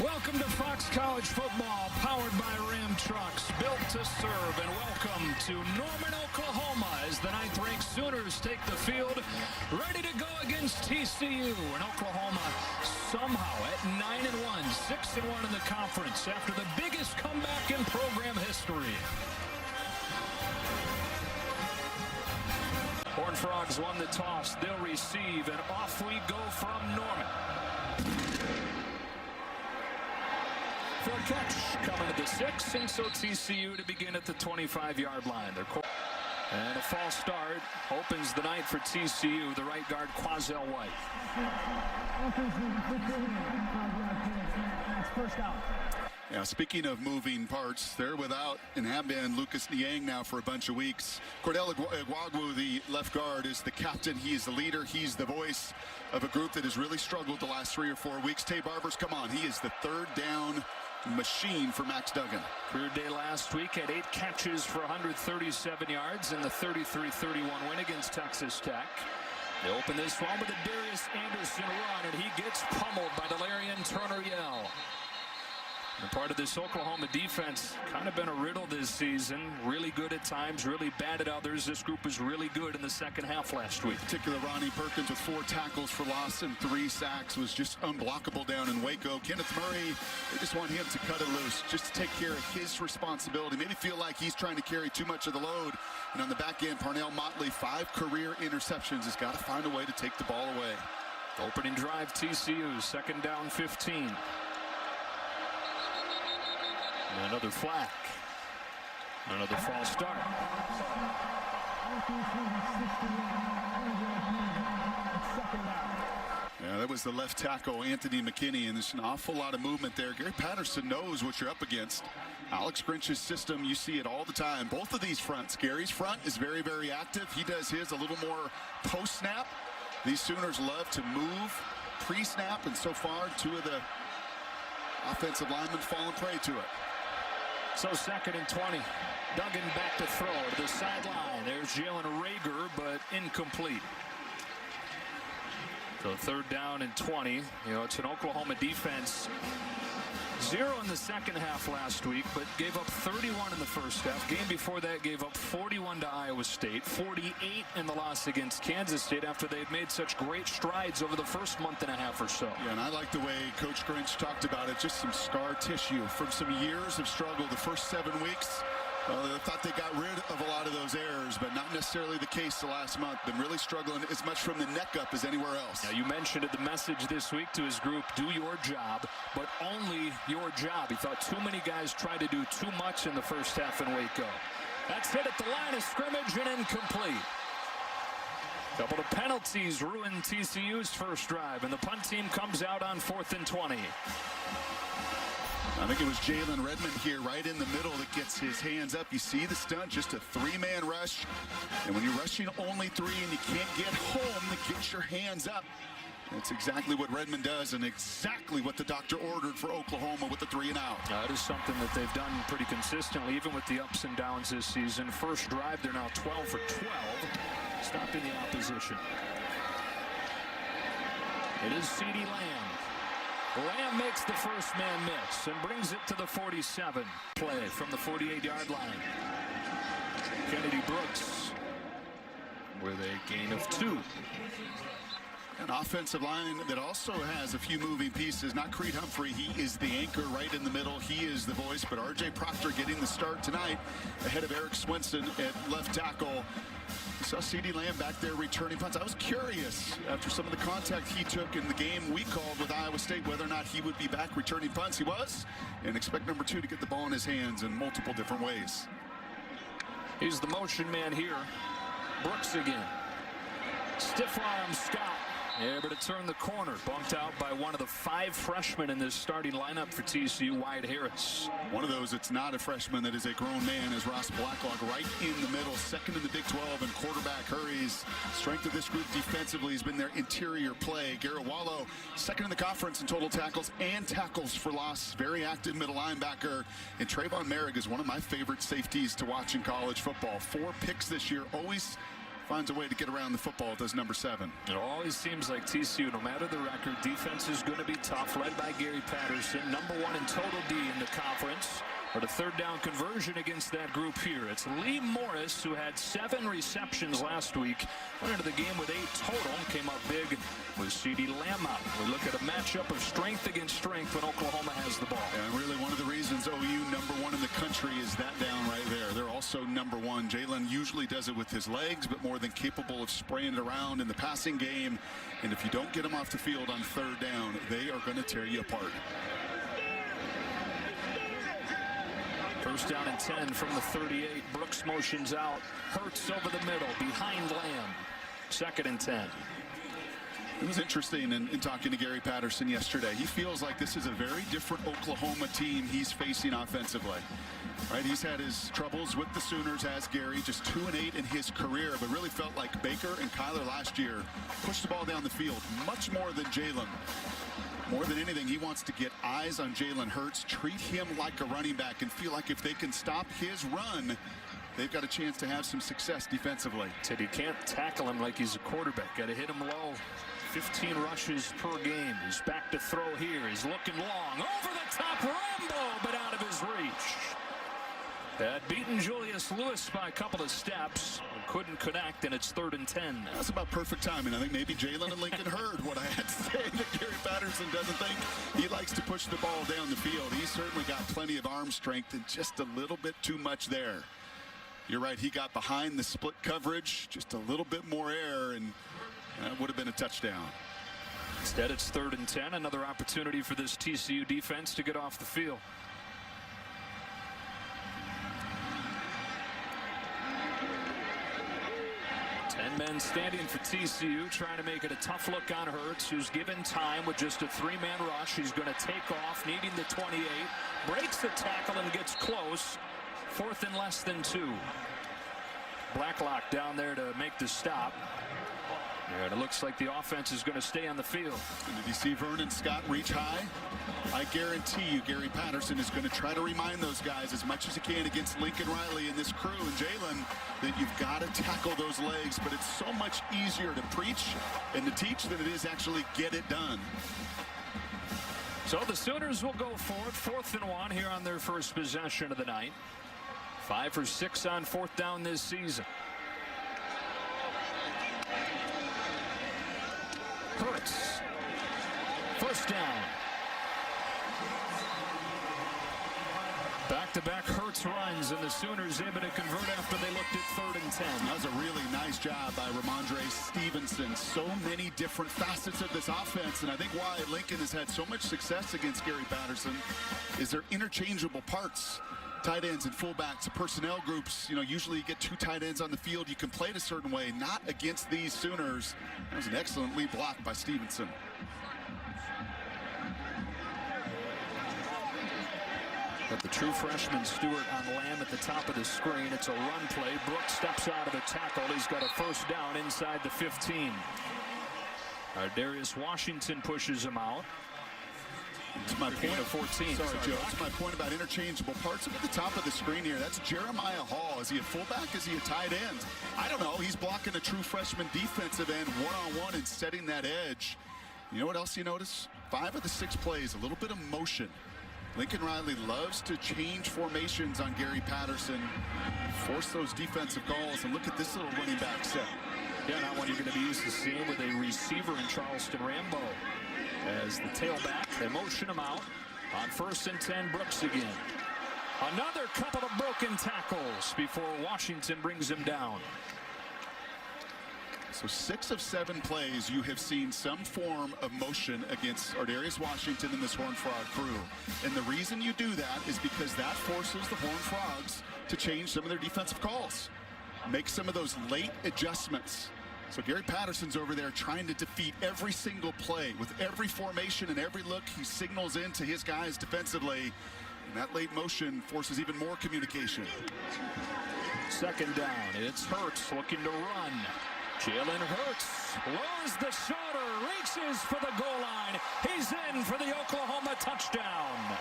Welcome to Fox College Football, powered by Ram Trucks, built to serve. And welcome to Norman, Oklahoma, as the 9th-ranked Sooners take the field, ready to go against TCU. And Oklahoma somehow at 9-1, 6-1 in the conference after the biggest comeback in program history. Horned Frogs won the toss. They'll receive, and off we go from Norman. For a catch, coming to the 6, and so TCU to begin at the 25-yard line. And a false start opens the night for TCU, the right guard, Quazell White. First out. Yeah, speaking of moving parts, they're without and have been Lucas Niang now for a bunch of weeks. Cordell Igwagwu, the left guard, is the captain. He is the leader. He's the voice of a group that has really struggled the last 3 or 4 weeks. Tay Barbers, come on. He is the third down machine for Max Duggan. Career day last week, had 8 catches for 137 yards in the 33-31 win against Texas Tech. They open this one with a Darius Anderson run, and he gets pummeled by Delarian Turner-Yell. And part of this Oklahoma defense kind of been a riddle this season. Really good at times, really bad at others. This group was really good in the second half last week. In particular, Ronnie Perkins with 4 tackles for loss and 3 sacks was just unblockable down in Waco. Kenneth Murray, they just want him to cut it loose, just to take care of his responsibility. Maybe feel like he's trying to carry too much of the load. And on the back end, Parnell Motley, 5 career interceptions. Has got to find a way to take the ball away. Opening drive, TCU, 2nd down 15. And another flag. Another false start. Yeah, that was the left tackle, Anthony McKinney, and there's an awful lot of movement there. Gary Patterson knows what you're up against. Alex Grinch's system, you see it all the time. Both of these fronts. Gary's front is very, very active. He does his a little more post-snap. These Sooners love to move pre-snap, and so far, 2 of the offensive linemen fallen prey to it. So 2nd and 20. Duggan back to throw to the sideline. There's Jalen Rager, but incomplete. So 3rd down and 20. You know, it's an Oklahoma defense. 0 in the second half last week, but gave up 31 in the first half. Game before that gave up 41 to Iowa State, 48 in the loss against Kansas State after they'd made such great strides over the first month and a half or so. Yeah, and I like the way Coach Grinch talked about it, just some scar tissue from some years of struggle the first 7 weeks. They thought they got rid of a lot of those errors, but not necessarily the case the last month. Been really struggling as much from the neck up as anywhere else. Now, you mentioned it, the message this week to his group, do your job, but only your job. He thought too many guys tried to do too much in the first half in Waco. That's hit at the line of scrimmage and incomplete. A couple of penalties ruined TCU's first drive, and the punt team comes out on 4th and 20. I think it was Jalen Redmond here right in the middle that gets his hands up. You see the stunt, just a 3-man rush. And when you're rushing only 3 and you can't get home to get your hands up, that's exactly what Redmond does and exactly what the doctor ordered for Oklahoma with the 3 and out. That is something that they've done pretty consistently, even with the ups and downs this season. First drive, they're now 12 for 12, stopping the opposition. It is CeeDee Lamb. Lamb makes the first man miss and brings it to the 47. Play from the 48-yard line. Kennedy Brooks with a gain of 2. An offensive line that also has a few moving pieces. Not Creed Humphrey. He is the anchor right in the middle. He is the voice. But R.J. Proctor getting the start tonight ahead of Eric Swinson at left tackle. We saw CeeDee Lamb back there returning punts. I was curious after some of the contact he took in the game we called with Iowa State whether or not he would be back returning punts. He was. And expect number 2 to get the ball in his hands in multiple different ways. He's the motion man here. Brooks again. Stiff arm Scott. Able to turn the corner. Bumped out by one of the 5 freshmen in this starting lineup for TCU, Wyatt Harris. One of those that's not a freshman that is a grown man is Ross Blacklock right in the middle. 2nd in the Big 12 and quarterback hurries. Strength of this group defensively has been their interior play. Garrett Wallow 2nd in the conference in total tackles and tackles for loss. Very active middle linebacker. And Trayvon Merrick is one of my favorite safeties to watch in college football. 4 picks this year. Always finds a way to get around the football, does number 7. It always seems like TCU, no matter the record, defense is going to be tough, led by Gary Patterson, number 1 in total D in the conference. But a third down conversion against that group here. It's Lee Morris, who had 7 receptions last week. Went into the game with 8 total. Came up big with CeeDee Lamb out. We look at a matchup of strength against strength when Oklahoma has the ball. And really one of the reasons OU number 1 in the country is that down right there. They're also number 1. Jalen usually does it with his legs, but more than capable of spraying it around in the passing game. And if you don't get them off the field on third down, they are going to tear you apart. First down and 10 from the 38. Brooks motions out. Hurts over the middle behind Lamb. 2nd and 10. It was interesting in talking to Gary Patterson yesterday. He feels like this is a very different Oklahoma team he's facing offensively. Right, he's had his troubles with the Sooners as Gary, just 2-8 in his career, but really felt like Baker and Kyler last year pushed the ball down the field much more than Jalen. More than anything, he wants to get eyes on Jalen Hurts, treat him like a running back, and feel like if they can stop his run, they've got a chance to have some success defensively. Said he can't tackle him like he's a quarterback. Got to hit him low. 15 rushes per game. He's back to throw here. He's looking long. Over the top, Rambo, but out of his reach. Had beaten Julius Lewis by a couple of steps. Couldn't connect, and it's 3rd and 10. That's about perfect timing. I think maybe Jalen and Lincoln heard what I had to say, that Gary Patterson doesn't think he likes to push the ball down the field. He's certainly got plenty of arm strength and just a little bit too much there. You're right, he got behind the split coverage, just a little bit more air, and that would have been a touchdown. Instead, it's 3rd and 10. Another opportunity for this TCU defense to get off the field. 10 men standing for TCU, trying to make it a tough look on Hurts, who's given time with just a 3-man rush. He's going to take off, needing the 28. Breaks the tackle and gets close. 4th and less than 2. Blacklock down there to make the stop. And it looks like the offense is going to stay on the field. And did you see Vernon Scott reach high? I guarantee you Gary Patterson is going to try to remind those guys as much as he can against Lincoln Riley and this crew and Jalen that you've got to tackle those legs, but it's so much easier to preach and to teach than it is actually get it done. So the Sooners will go forward, 4th and 1 here on their first possession of the night. 5 for 6 on 4th down this season. Hurts. First down. Back-to-back Hurts runs, and the Sooners able to convert after they looked at 3rd and 10. That was a really nice job by Ramondre Stevenson. So many different facets of this offense, and I think why Lincoln has had so much success against Gary Patterson is they're interchangeable parts. Tight ends and fullbacks, personnel groups, usually you get 2 tight ends on the field. You can play it a certain way, not against these Sooners. That was an excellent lead block by Stevenson. But the true freshman Stewart on Lamb at the top of the screen. It's a run play. Brooks steps out of the tackle. He's got a first down inside the 15. Darius Washington pushes him out. It's my point of 14. Sorry, Joe. That's my point about interchangeable parts. Look at the top of the screen here. That's Jeremiah Hall. Is he a fullback? Is he a tight end? I don't know. He's blocking a true freshman defensive end one-on-one and setting that edge. You know what else you notice? 5 of the 6 plays, a little bit of motion. Lincoln Riley loves to change formations on Gary Patterson, force those defensive calls, and look at this little running back set. Yeah, not one you're going to be used to seeing with a receiver in Charleston Rambo. As the tailback, they motion him out. On 1st and 10, Brooks again. Another couple of broken tackles before Washington brings him down. So 6 of 7 plays, you have seen some form of motion against Darius Washington and this Horned Frog crew. And the reason you do that is because that forces the Horned Frogs to change some of their defensive calls. Make some of those late adjustments. So Gary Patterson's over there trying to defeat every single play. With every formation and every look, he signals into his guys defensively. And that late motion forces even more communication. 2nd down. It's Hurts looking to run. Jalen Hurts lowers the shoulder, reaches for the goal line. He's in for the Oklahoma touchdown.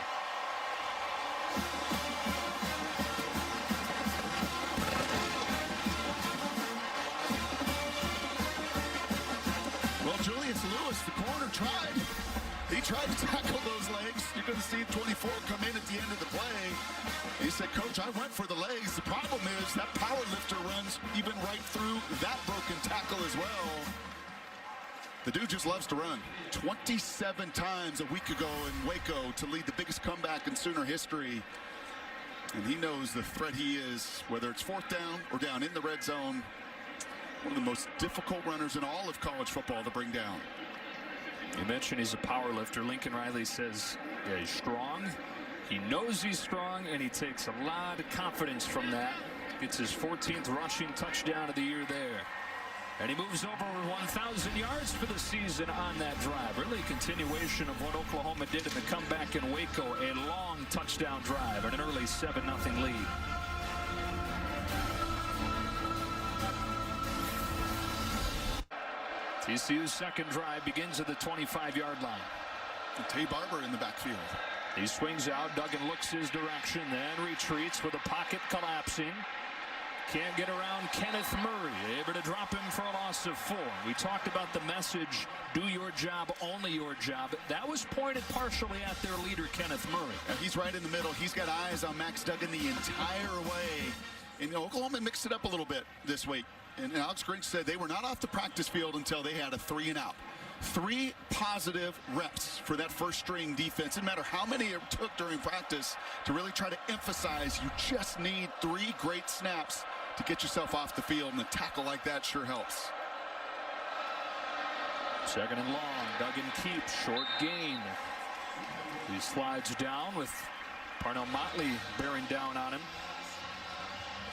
it's Lewis. The corner tried. He tried to tackle those legs. You're going to see 24 come in at the end of the play. He said, Coach, I went for the legs. The problem is that power lifter runs even right through that broken tackle as well. The dude just loves to run. 27 times a week ago in Waco to lead the biggest comeback in Sooner history. And he knows the threat he is, whether it's fourth down or down in the red zone. One of the most difficult runners in all of college football to bring down. You mentioned he's a power lifter. Lincoln Riley says, yeah, he's strong. He knows he's strong, and he takes a lot of confidence from that. Gets his 14th rushing touchdown of the year there. And he moves over 1,000 yards for the season on that drive. Really a continuation of what Oklahoma did in the comeback in Waco. A long touchdown drive and an early 7-0 lead. TCU's second drive begins at the 25-yard line. And Tay Barber in the backfield. He swings out. Duggan looks his direction, then retreats with the pocket collapsing. Can't get around Kenneth Murray. Able to drop him for a loss of 4. We talked about the message, do your job, only your job. That was pointed partially at their leader, Kenneth Murray. And he's right in the middle. He's got eyes on Max Duggan the entire way. And Oklahoma mixed it up a little bit this week. And Alex Grinch said they were not off the practice field until they had a 3-and-out. 3 positive reps for that first string defense. Didn't matter how many it took during practice to really try to emphasize you just need 3 great snaps to get yourself off the field, and a tackle like that sure helps. Second and long. Duggan keeps. Short gain. He slides down with Parnell Motley bearing down on him.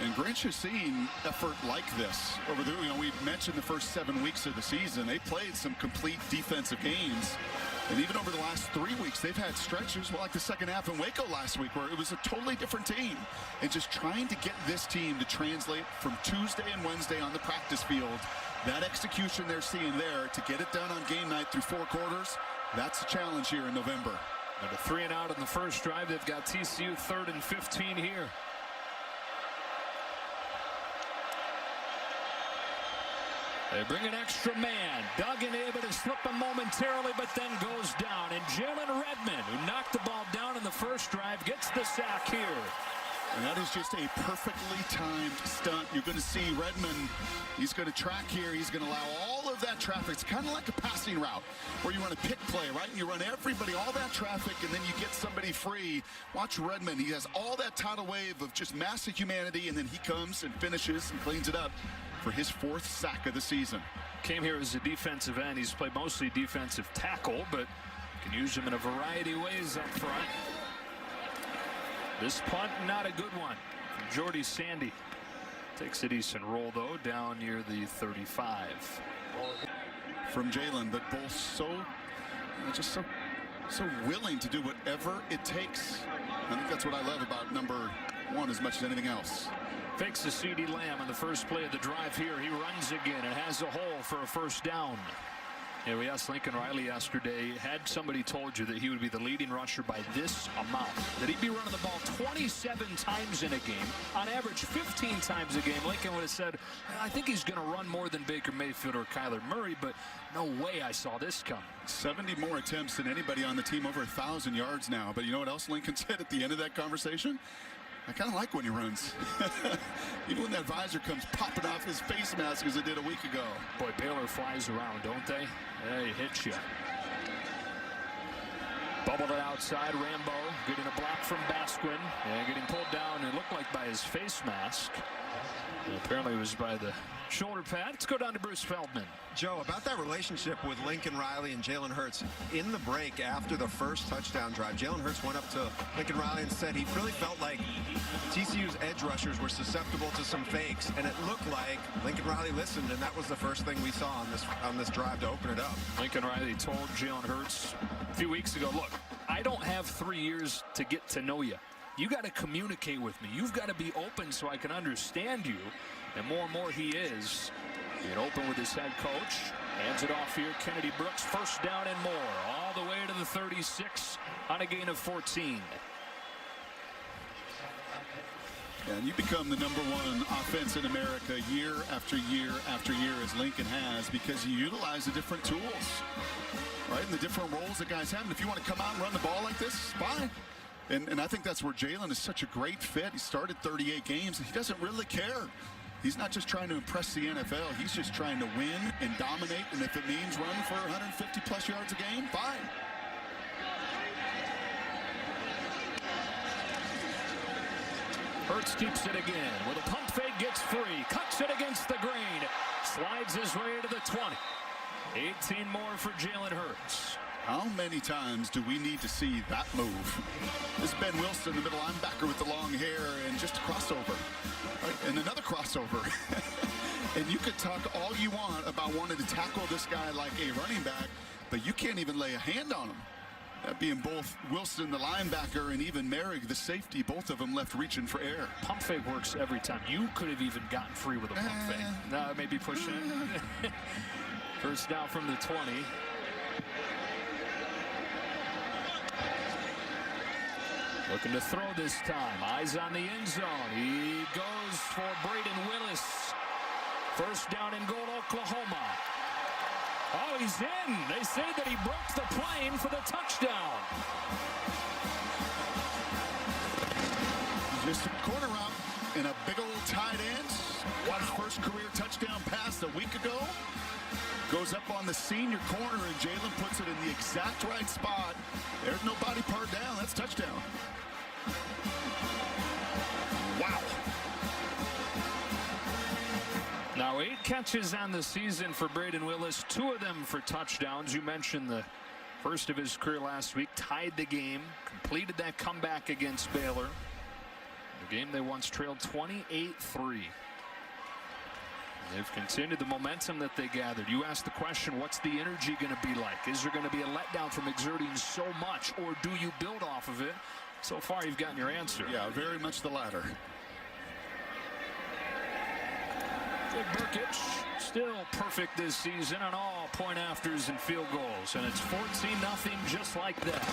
And Grinch has seen effort like this over the, we mentioned the first 7 weeks of the season. They played some complete defensive games. And even over the last 3 weeks, they've had stretches, like the second half in Waco last week, where it was a totally different team. And just trying to get this team to translate from Tuesday and Wednesday on the practice field, that execution they're seeing there, to get it done on game night through 4 quarters, that's a challenge here in November. And a 3-and-out on the first drive. They've got TCU 3rd and 15 here. They bring an extra man. Duggan able to slip him momentarily, but then goes down. And Jalen Redmond, who knocked the ball down in the first drive, gets the sack here. And that is just a perfectly timed stunt. You're going to see Redmond, he's going to track here. He's going to allow all of that traffic. It's kind of like a passing route where you run a pick play, right? And you run everybody, all that traffic, and then you get somebody free. Watch Redmond. He has all that tidal wave of just massive humanity, and then he comes and finishes and cleans it up for his 4th sack of the season. Came here as a defensive end. He's played mostly defensive tackle, but can use him in a variety of ways up front. This punt, not a good one. Jordy Sandy takes a decent roll, though, down near the 35. From Jalen, but both so willing to do whatever it takes. I think that's what I love about number 1 as much as anything else. Fakes a CD Lamb on the first play of the drive here. He runs again and has a hole for a first down. Yeah, we asked Lincoln Riley yesterday, had somebody told you that he would be the leading rusher by this amount, that he'd be running the ball 27 times in a game, on average 15 times a game, Lincoln would have said, I think he's going to run more than Baker Mayfield or Kyler Murray, but no way I saw this come. 70 more attempts than anybody on the team, over 1,000 yards now. But you know what else Lincoln said at the end of that conversation? I kind of like when he runs. Even when that visor comes popping off his face mask as it did a week ago. Boy, Baylor flies around, don't they? They hit you. Bubbled it outside. Rambo getting a block from Basquin and getting pulled down, it looked like by his face mask. And apparently it was by the shoulder pad. Let's go down to Bruce Feldman. Joe, about that relationship with Lincoln Riley and Jalen Hurts. In the break after the first touchdown drive, Jalen Hurts went up to Lincoln Riley and said he really felt like TCU's edge rushers were susceptible to some fakes, and it looked like Lincoln Riley listened, and that was the first thing we saw on this drive to open it up. Lincoln Riley told Jalen Hurts a few weeks ago, look, I don't have 3 years to get to know you. You got to communicate with me. You've got to be open so I can understand you. And more he is. Being open with his head coach. Hands it off here. Kennedy Brooks, first down and more. All the way to the 36 on a gain of 14. And you become the #1 offense in America year after year after year, as Lincoln has, because you utilize the different tools, right? And the different roles that guys have. And if you want to come out and run the ball like this, fine. And I think that's where Jalen is such a great fit. He started 38 games. He doesn't really care. He's not just trying to impress the NFL. He's just trying to win and dominate. And if it means run for 150-plus yards a game, fine. Hurts keeps it again with a pump fake, gets free, cuts it against the grain, slides his way to the 20. 18 more for Jalen Hurts. How many times do we need to see that move? This is Ben Wilson, the middle linebacker with the long hair, and just a crossover. Right? And another crossover. And you could talk all you want about wanting to tackle this guy like a running back, but you can't even lay a hand on him. That being both Wilson, the linebacker, and even Merrick, the safety, both of them left reaching for air. Pump fake works every time. You could have even gotten free with a pump fake. No, maybe pushing it. First down from the 20. Looking to throw this time. Eyes on the end zone. He goes for Braden Willis. First down and goal, Oklahoma. Oh, he's in. They say that he broke the plane for the touchdown. Just a corner route and a big old tight end. Got his first career touchdown pass a week ago. Goes up on the senior corner, and Jalen puts it in the exact right spot. There's no body part down. That's touchdown. Wow. Now 8 catches on the season for Braden Willis, 2 of them for touchdowns. You mentioned the first of his career last week, tied the game, completed that comeback against Baylor. The game they once trailed 28-3. They've continued the momentum that they gathered. You asked the question, what's the energy going to be like? Is there going to be a letdown from exerting so much, or do you build off of it? So far, you've gotten your answer. Yeah, very much the latter. Burkett still perfect this season on all point-afters and field goals, and it's 14-0 just like that.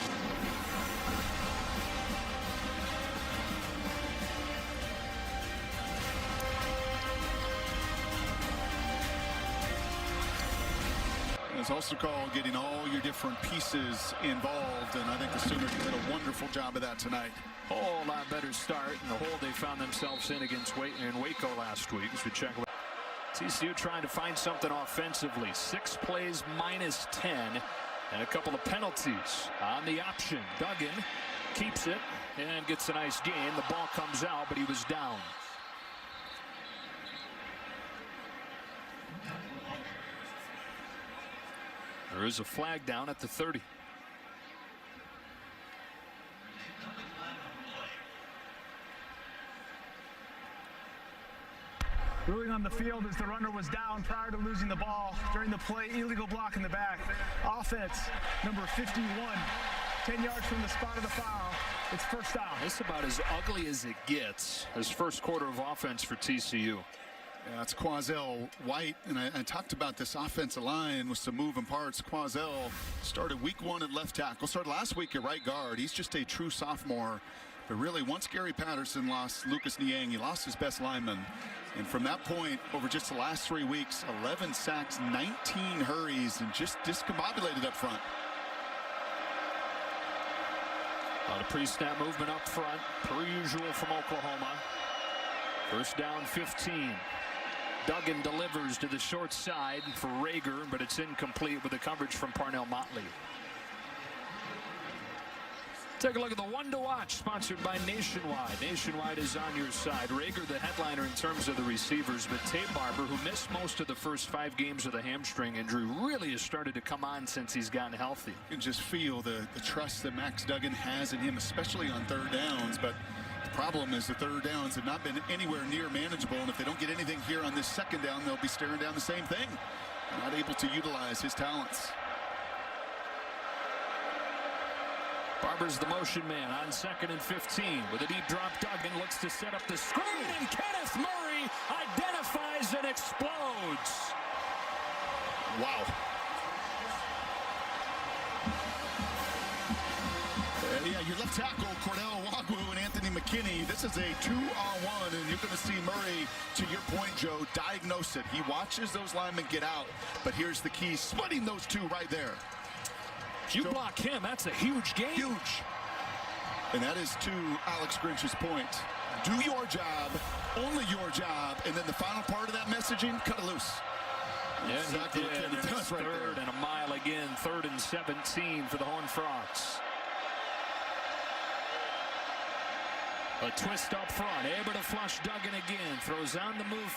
It's also called getting all your different pieces involved, and I think the Sooners did a wonderful job of that tonight. A whole lot better start in the hole they found themselves in against Waco last week. As we check TCU trying to find something offensively. 6 plays minus 10, and a couple of penalties on the option. Duggan keeps it and gets a nice gain. The ball comes out, but he was down. There is a flag down at the 30. Ruling on the field as the runner was down prior to losing the ball during the play. Illegal block in the back. Offense, number 51. 10 yards from the spot of the foul. It's first down. This is about as ugly as it gets. His first quarter of offense for TCU. Yeah, it's Quazell White, and I talked about this offensive line with some moving parts. Quazell started week 1 at left tackle, started last week at right guard. He's just a true sophomore. But really, once Gary Patterson lost Lucas Niang, he lost his best lineman. And from that point, over just the last 3 weeks, 11 sacks, 19 hurries, and just discombobulated up front. A lot of pre-snap movement up front, per usual from Oklahoma. First down 15. Duggan delivers to the short side for Rager, but it's incomplete with the coverage from Parnell Motley. Take a look at the one to watch, sponsored by Nationwide. Nationwide is on your side. Rager, the headliner in terms of the receivers, but Tate Barber, who missed most of the first 5 games of the hamstring injury, really has started to come on since he's gotten healthy. You can just feel the trust that Max Duggan has in him, especially on third downs. But the problem is the third downs have not been anywhere near manageable, and if they don't get anything here on this second down, they'll be staring down the same thing. Not able to utilize his talents. Barber's the motion man on 2nd and 15 with a deep drop. Duggan looks to set up the screen, and Kenneth Murray identifies and explodes. Wow. Yeah, your left tackle, Cordell Wagwu and Anthony McKinney. This is a 2-on-1, and you're going to see Murray, to your point, Joe, diagnose it. He watches those linemen get out, but here's the key, splitting those two right there. If you block him, that's a huge gain. Huge. And that is to Alex Grinch's point. Do your job, only your job, and then the final part of that messaging, cut it loose. Yeah, exactly he did. what Kenny does right Third there. and a mile again. 3rd and 17 for the Horned Frogs. A twist up front, able to flush Duggan again. Throws on the move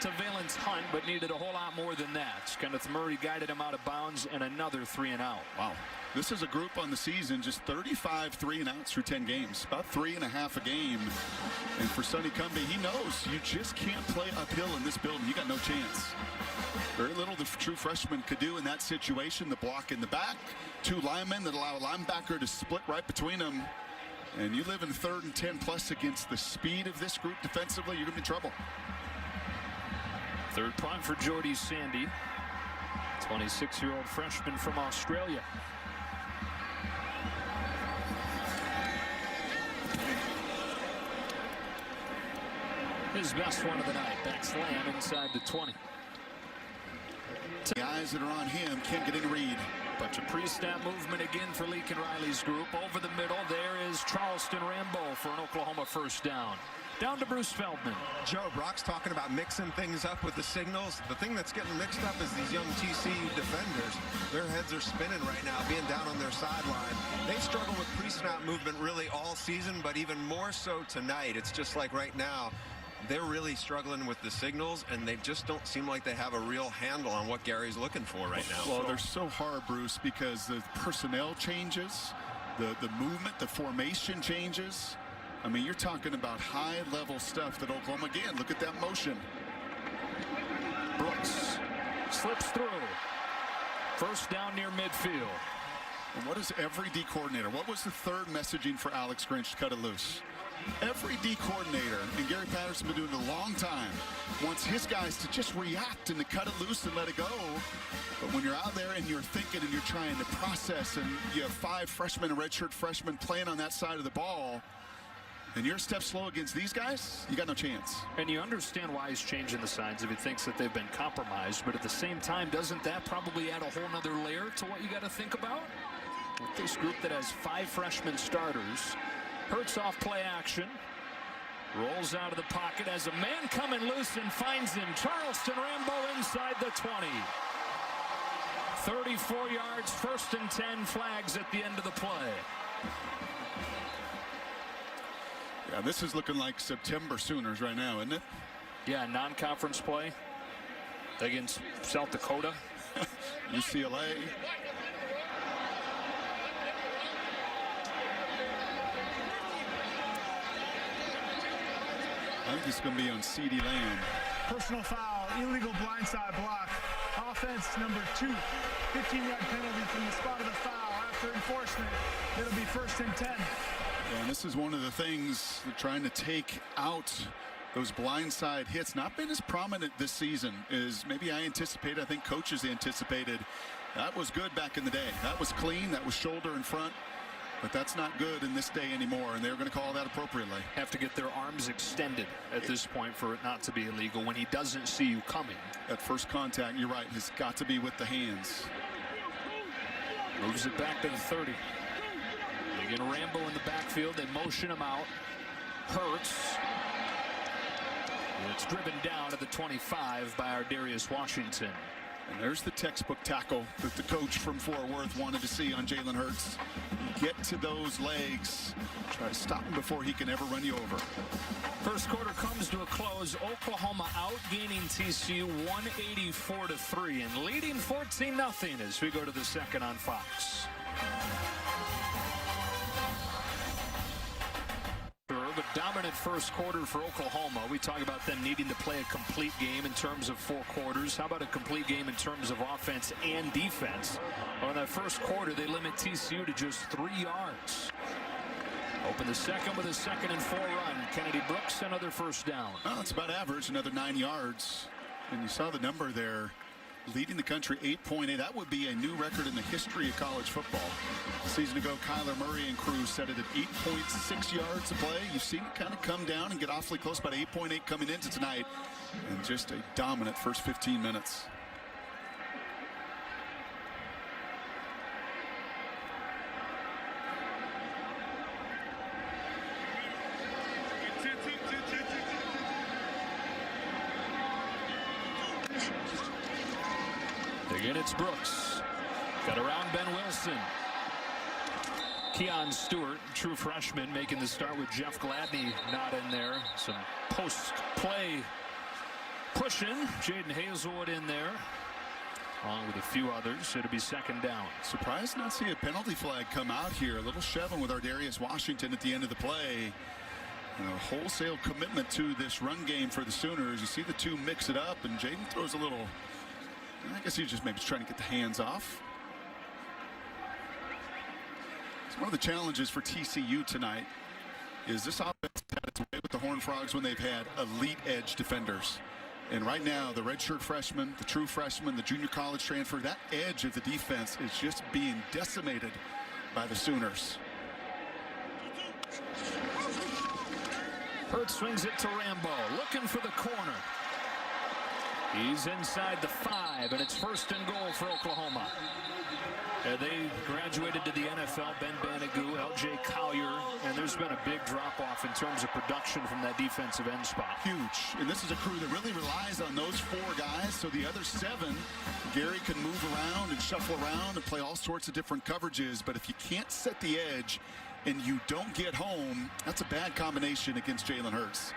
to Valence Hunt, but needed a whole lot more than that. Kenneth Murray guided him out of bounds, and another 3 and out. Wow. This is a group on the season, just 35 3 and outs through 10 games, about 3.5 a game. And for Sonny Cumbie, he knows you just can't play uphill in this building. You got no chance. Very little the true freshman could do in that situation. The block in the back, 2 linemen that allow a linebacker to split right between them. And you live in 3rd and 10 plus against the speed of this group defensively, you're going to be in trouble. 3rd punt for Jordy Sandy, 26-year-old freshman from Australia. His best one of the night. Back slam inside the 20. The eyes that are on him can't get any read. Bunch of pre-snap movement again for Lincoln Riley's group. Over the middle, there is Charleston Rambo for an Oklahoma first down. Down to Bruce Feldman. Joe, Brock's talking about mixing things up with the signals. The thing that's getting mixed up is these young TCU defenders. Their heads are spinning right now, being down on their sideline. They've struggled with pre-snap movement really all season, but even more so tonight. It's just like right now, they're really struggling with the signals, and they just don't seem like they have a real handle on what Gary's looking for right now. Well, they're so hard, Bruce, because the personnel changes, the movement, the formation changes. I mean, you're talking about high-level stuff that Oklahoma, again, look at that motion. Brooks slips through. First down near midfield. And what is every D coordinator? What was the 3rd messaging for Alex Grinch to cut it loose? Every D coordinator, and Gary Patterson been doing it a long time, wants his guys to just react and to cut it loose and let it go. But when you're out there and you're thinking and you're trying to process, and you have 5 freshmen and redshirt freshmen playing on that side of the ball, and you're a step slow against these guys, you got no chance. And you understand why he's changing the signs if he thinks that they've been compromised. But at the same time, doesn't that probably add a whole nother layer to what you got to think about? With this group that has 5 freshman starters, Hurts off play action. Rolls out of the pocket as a man coming loose and finds him. Charleston Rambo inside the 20. 34 yards, 1st and 10, flags at the end of the play. Yeah, this is looking like September Sooners right now, isn't it? Yeah, non-conference play against South Dakota. UCLA. I think it's going to be on CD Lamb. Personal foul, illegal blindside block. Offense number 2, 15-yard penalty from the spot of the foul. After enforcement, it'll be 1st and 10. Yeah, and this is one of the things they're trying to take out those blindside hits. Not been as prominent this season as maybe I anticipated. I think coaches anticipated. That was good back in the day. That was clean. That was shoulder in front. But that's not good in this day anymore, and they're going to call that appropriately. Have to get their arms extended at this point for it not to be illegal when he doesn't see you coming. At first contact, you're right, has got to be with the hands. Moves it back to the 30. Again, Rambo in the backfield. They motion him out. Hurts. It's driven down to the 25 by our Darius Washington. And there's the textbook tackle that the coach from Fort Worth wanted to see on Jalen Hurts. Get to those legs. Try to stop him before he can ever run you over. First quarter comes to a close. Oklahoma outgaining TCU 184-3 and leading 14-0 as we go to the second on Fox. A dominant first quarter for Oklahoma. We talk about them needing to play a complete game in terms of 4 quarters. How about a complete game in terms of offense and defense? Well, in that first quarter, they limit TCU to just 3 yards. Open the second with a 2nd and 4 run. Kennedy Brooks, another first down. Well, it's about average, another 9 yards. And you saw the number there. leading the country 8.8. That would be a new record in the history of college football. A season ago, Kyler Murray and crew set it at 8.6 yards a play. You've seen it kind of come down and get awfully close, about 8.8 coming into tonight, and just a dominant first 15 minutes. Again, it's Brooks. Got around Ben Wilson. Keon Stewart, true freshman, making the start with Jeff Gladney not in there. Some post-play pushing. Jaden Hazelwood in there, along with a few others. It'll be second down. Surprised not to see a penalty flag come out here. A little shoving with Ardarius Washington at the end of the play. And a wholesale commitment to this run game for the Sooners. You see the two mix it up, and Jaden throws a little... I guess he's just maybe trying to get the hands off. So one of the challenges for TCU tonight is this offense had its way with the Horned Frogs when they've had elite edge defenders. And right now, the redshirt freshman, the true freshman, the junior college transfer, that edge of the defense is just being decimated by the Sooners. Hurts swings it to Rambo, looking for the corner. He's inside the 5, and it's first and goal for Oklahoma. They graduated to the NFL, Ben Banigou, L.J. Collier, and there's been a big drop-off in terms of production from that defensive end spot. Huge. And this is a crew that really relies on those 4 guys, so the other 7, Gary can move around and shuffle around and play all sorts of different coverages, but if you can't set the edge and you don't get home, that's a bad combination against Jalen Hurts.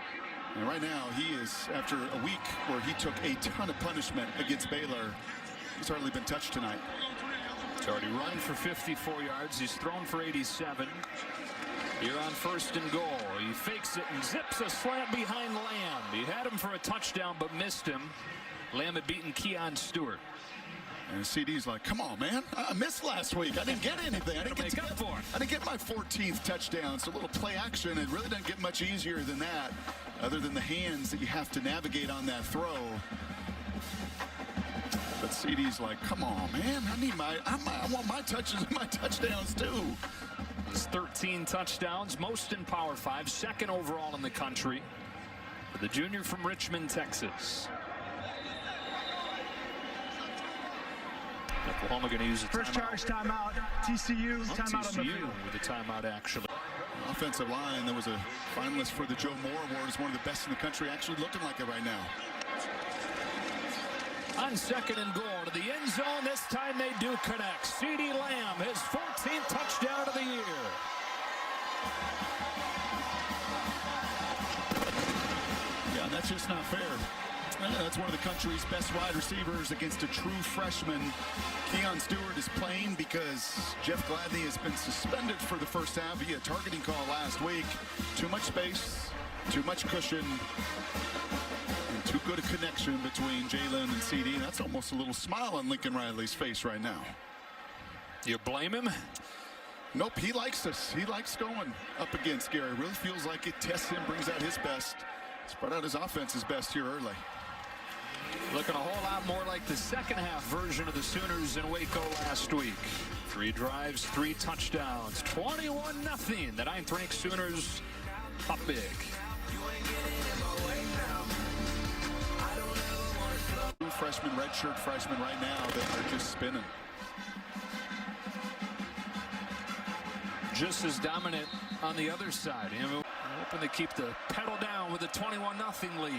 And right now, he is, after a week where he took a ton of punishment against Baylor, he's hardly been touched tonight. He's already run for 54 yards. He's thrown for 87. Here on first and goal. He fakes it and zips a slant behind Lamb. He had him for a touchdown, but missed him. Lamb had beaten Keon Stewart. And CD's like, come on, man. I missed last week. I didn't get anything. I didn't get my 14th touchdown. So a little play action. It really doesn't get much easier than that, other than the hands that you have to navigate on that throw. But CD's like, come on, man. I want my touches and my touchdowns too. It's 13 touchdowns, most in Power 5, second overall in the country for the junior from Richmond, Texas. Oklahoma going to use a first charge timeout. TCU timeout on the field. With a timeout, actually. Offensive line that was a finalist for the Joe Moore Award, is one of the best in the country, actually looking like it right now. On second and goal to the end zone. This time they do connect. CeeDee Lamb, his 14th touchdown of the year. Yeah, that's just not fair. That's one of the country's best wide receivers against a true freshman. Keon Stewart is playing because Jeff Gladney has been suspended for the first half via targeting call last week. Too much space, too much cushion, and too good a connection between Jalen and CD. That's almost a little smile on Lincoln Riley's face right now. You blame him? Nope, he likes us. He likes going up against Gary. Really feels like it tests him, brings out his best. Spread out his offense's best here early. Looking a whole lot more like the second half version of the Sooners in Waco last week. 3 drives, 3 touchdowns, 21-0. The 9th-ranked Sooners up big. Freshman, redshirt freshman right now that are just spinning. Just as dominant on the other side. Hoping to keep the pedal down with a 21-0 lead.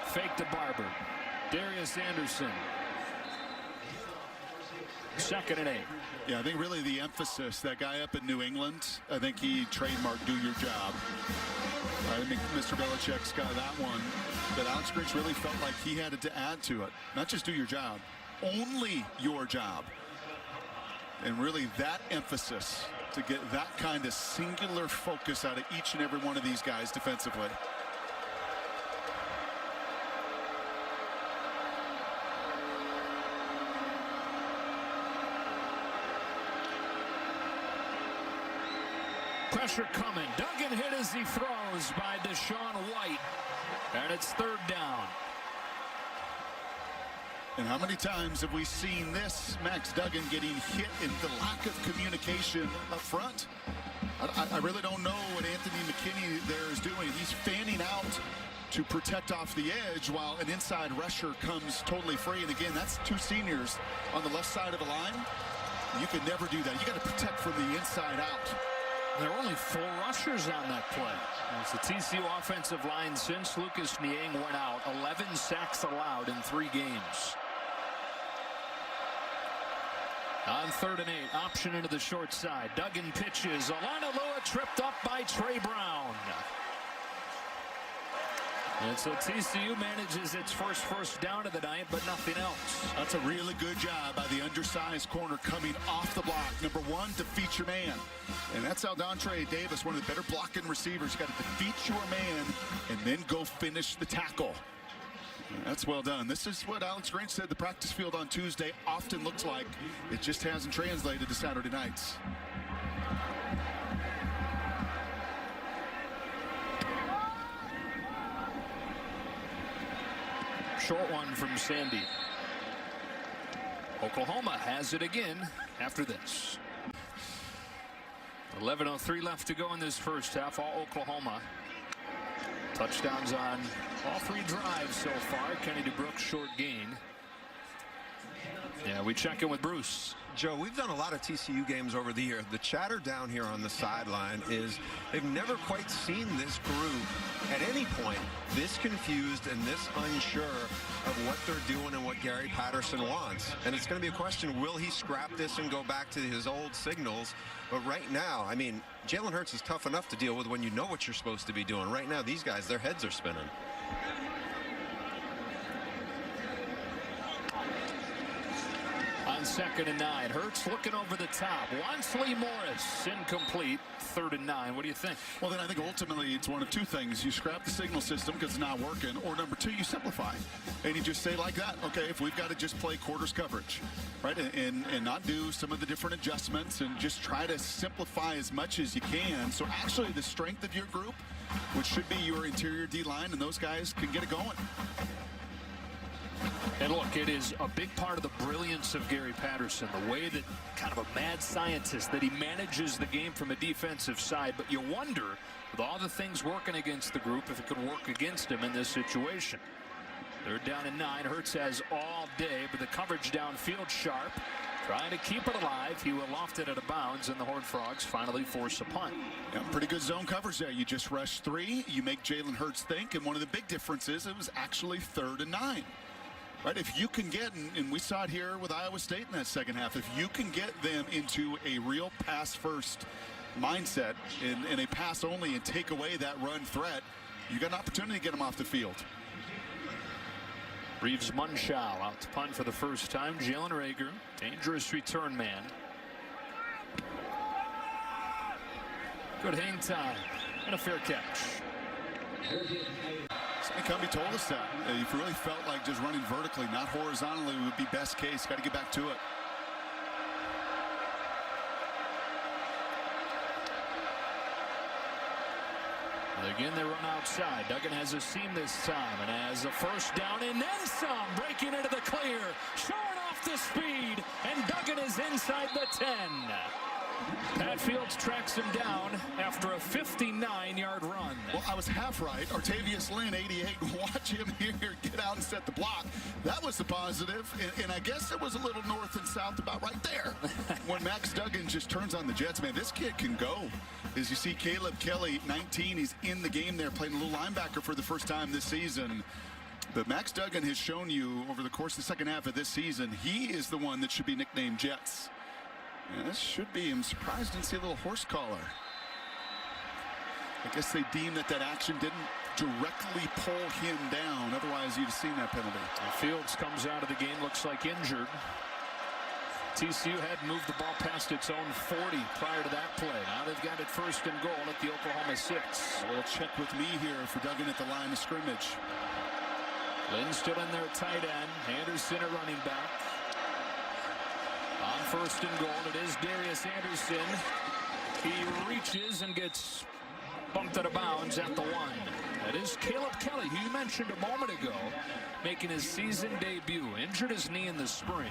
Fake to Barber. Darius Anderson. Second and 8. Yeah, I think really the emphasis, that guy up in New England, I think he trademarked do your job. I think Mr. Belichick's got that one. But Alex Griggs really felt like he had to add to it. Not just do your job, only your job. And really that emphasis to get that kind of singular focus out of each and every one of these guys defensively. Pressure coming. Duggan hit as he throws by Deshaun White. And it's third down. And how many times have we seen this? Max Duggan getting hit in the lack of communication up front. I really don't know what Anthony McKinney there is doing. He's fanning out to protect off the edge while an inside rusher comes totally free. And again, that's two seniors on the left side of the line. You can never do that. You got to protect from the inside out. There are only 4 rushers on that play. It's the TCU offensive line since Lucas Niang went out. 11 sacks allowed in 3 games. On 3rd and 8, option into the short side. Duggan pitches. Alanalua tripped up by Trey Brown. And so TCU manages its first down of the night, but nothing else. That's a really good job by the undersized corner coming off the block. Number 1, defeat your man. And that's Aldontre Davis, one of the better blocking receivers. You got to defeat your man and then go finish the tackle. That's well done. This is what Alex Grange said the practice field on Tuesday often looks like. It just hasn't translated to Saturday nights. Short one from Sandy. Oklahoma has it again after this. 11:03 left to go in this first half. All Oklahoma. Touchdowns on all 3 drives so far. Kennedy Brooks short gain. Yeah, we check in with Bruce. Joe, we've done a lot of TCU games over the year. The chatter down here on the sideline is they've never quite seen this group at any point this confused and this unsure of what they're doing and what Gary Patterson wants. And it's going to be a question, will he scrap this and go back to his old signals? But right now, I mean, Jalen Hurts is tough enough to deal with when you know what you're supposed to be doing. Right now, these guys, their heads are spinning. On 2nd and 9, Hurts looking over the top. Wants Lee Morris, incomplete. 3rd and 9. What do you think? Well, then I think ultimately it's one of 2 things. You scrap the signal system because it's not working, or number 2, you simplify. And you just say like that, okay, if we've got to just play quarters coverage, right, and not do some of the different adjustments and just try to simplify as much as you can. So actually the strength of your group, which should be your interior D-line, and those guys can get it going. And look, it is a big part of the brilliance of Gary Patterson, the way that kind of a mad scientist that he manages the game from a defensive side. But you wonder, with all the things working against the group, if it could work against him in this situation. They're down at 9. Hurts has all day, but the coverage downfield sharp. Trying to keep it alive. He will loft it out of bounds, and the Horned Frogs finally force a punt. Yeah, pretty good zone coverage there. You just rush 3. You make Jalen Hurts think, and one of the big differences, it was actually 3rd and 9. Right, if you can get, and we saw it here with Iowa State in that second half, if you can get them into a real pass-first mindset and a pass-only and take away that run threat, you got an opportunity to get them off the field. Reeves Munchau out to punt for the first time. Jalen Reagor, dangerous return man. Good hang time and a fair catch. Cumbie told us that. If you really felt like just running vertically, not horizontally, would be best case. Got to get back to it. Again, they run outside. Duggan has a seam this time and has a first down and then some. Breaking into the clear, showing off the speed, and Duggan is inside the 10. Pat Fields tracks him down after a 59-yard run. Well, I was half right. Artavius Lynn, 88. Watch him here get out and set the block. That was the positive. And I guess it was a little north and south about right there. When Max Duggan just turns on the Jets, man, this kid can go. As you see Caleb Kelly, 19, he's in the game there, playing a little linebacker for the first time this season. But Max Duggan has shown you over the course of the second half of this season, he is the one that should be nicknamed Jets. Yeah, this should be. I'm surprised I didn't see a little horse collar. I guess they deemed that action didn't directly pull him down. Otherwise, you'd have seen that penalty. Fields comes out of the game, looks like injured. TCU had moved the ball past its own 40 prior to that play. Now they've got it 1st and goal at the Oklahoma 6. A little check with me here for Duggan at the line of scrimmage. Lynn still in there at tight end. Anderson at running back. On 1st and goal, it is Darius Anderson. He reaches and gets bumped out of bounds at the 1. That is Caleb Kelly, who you mentioned a moment ago, making his season debut. Injured his knee in the spring.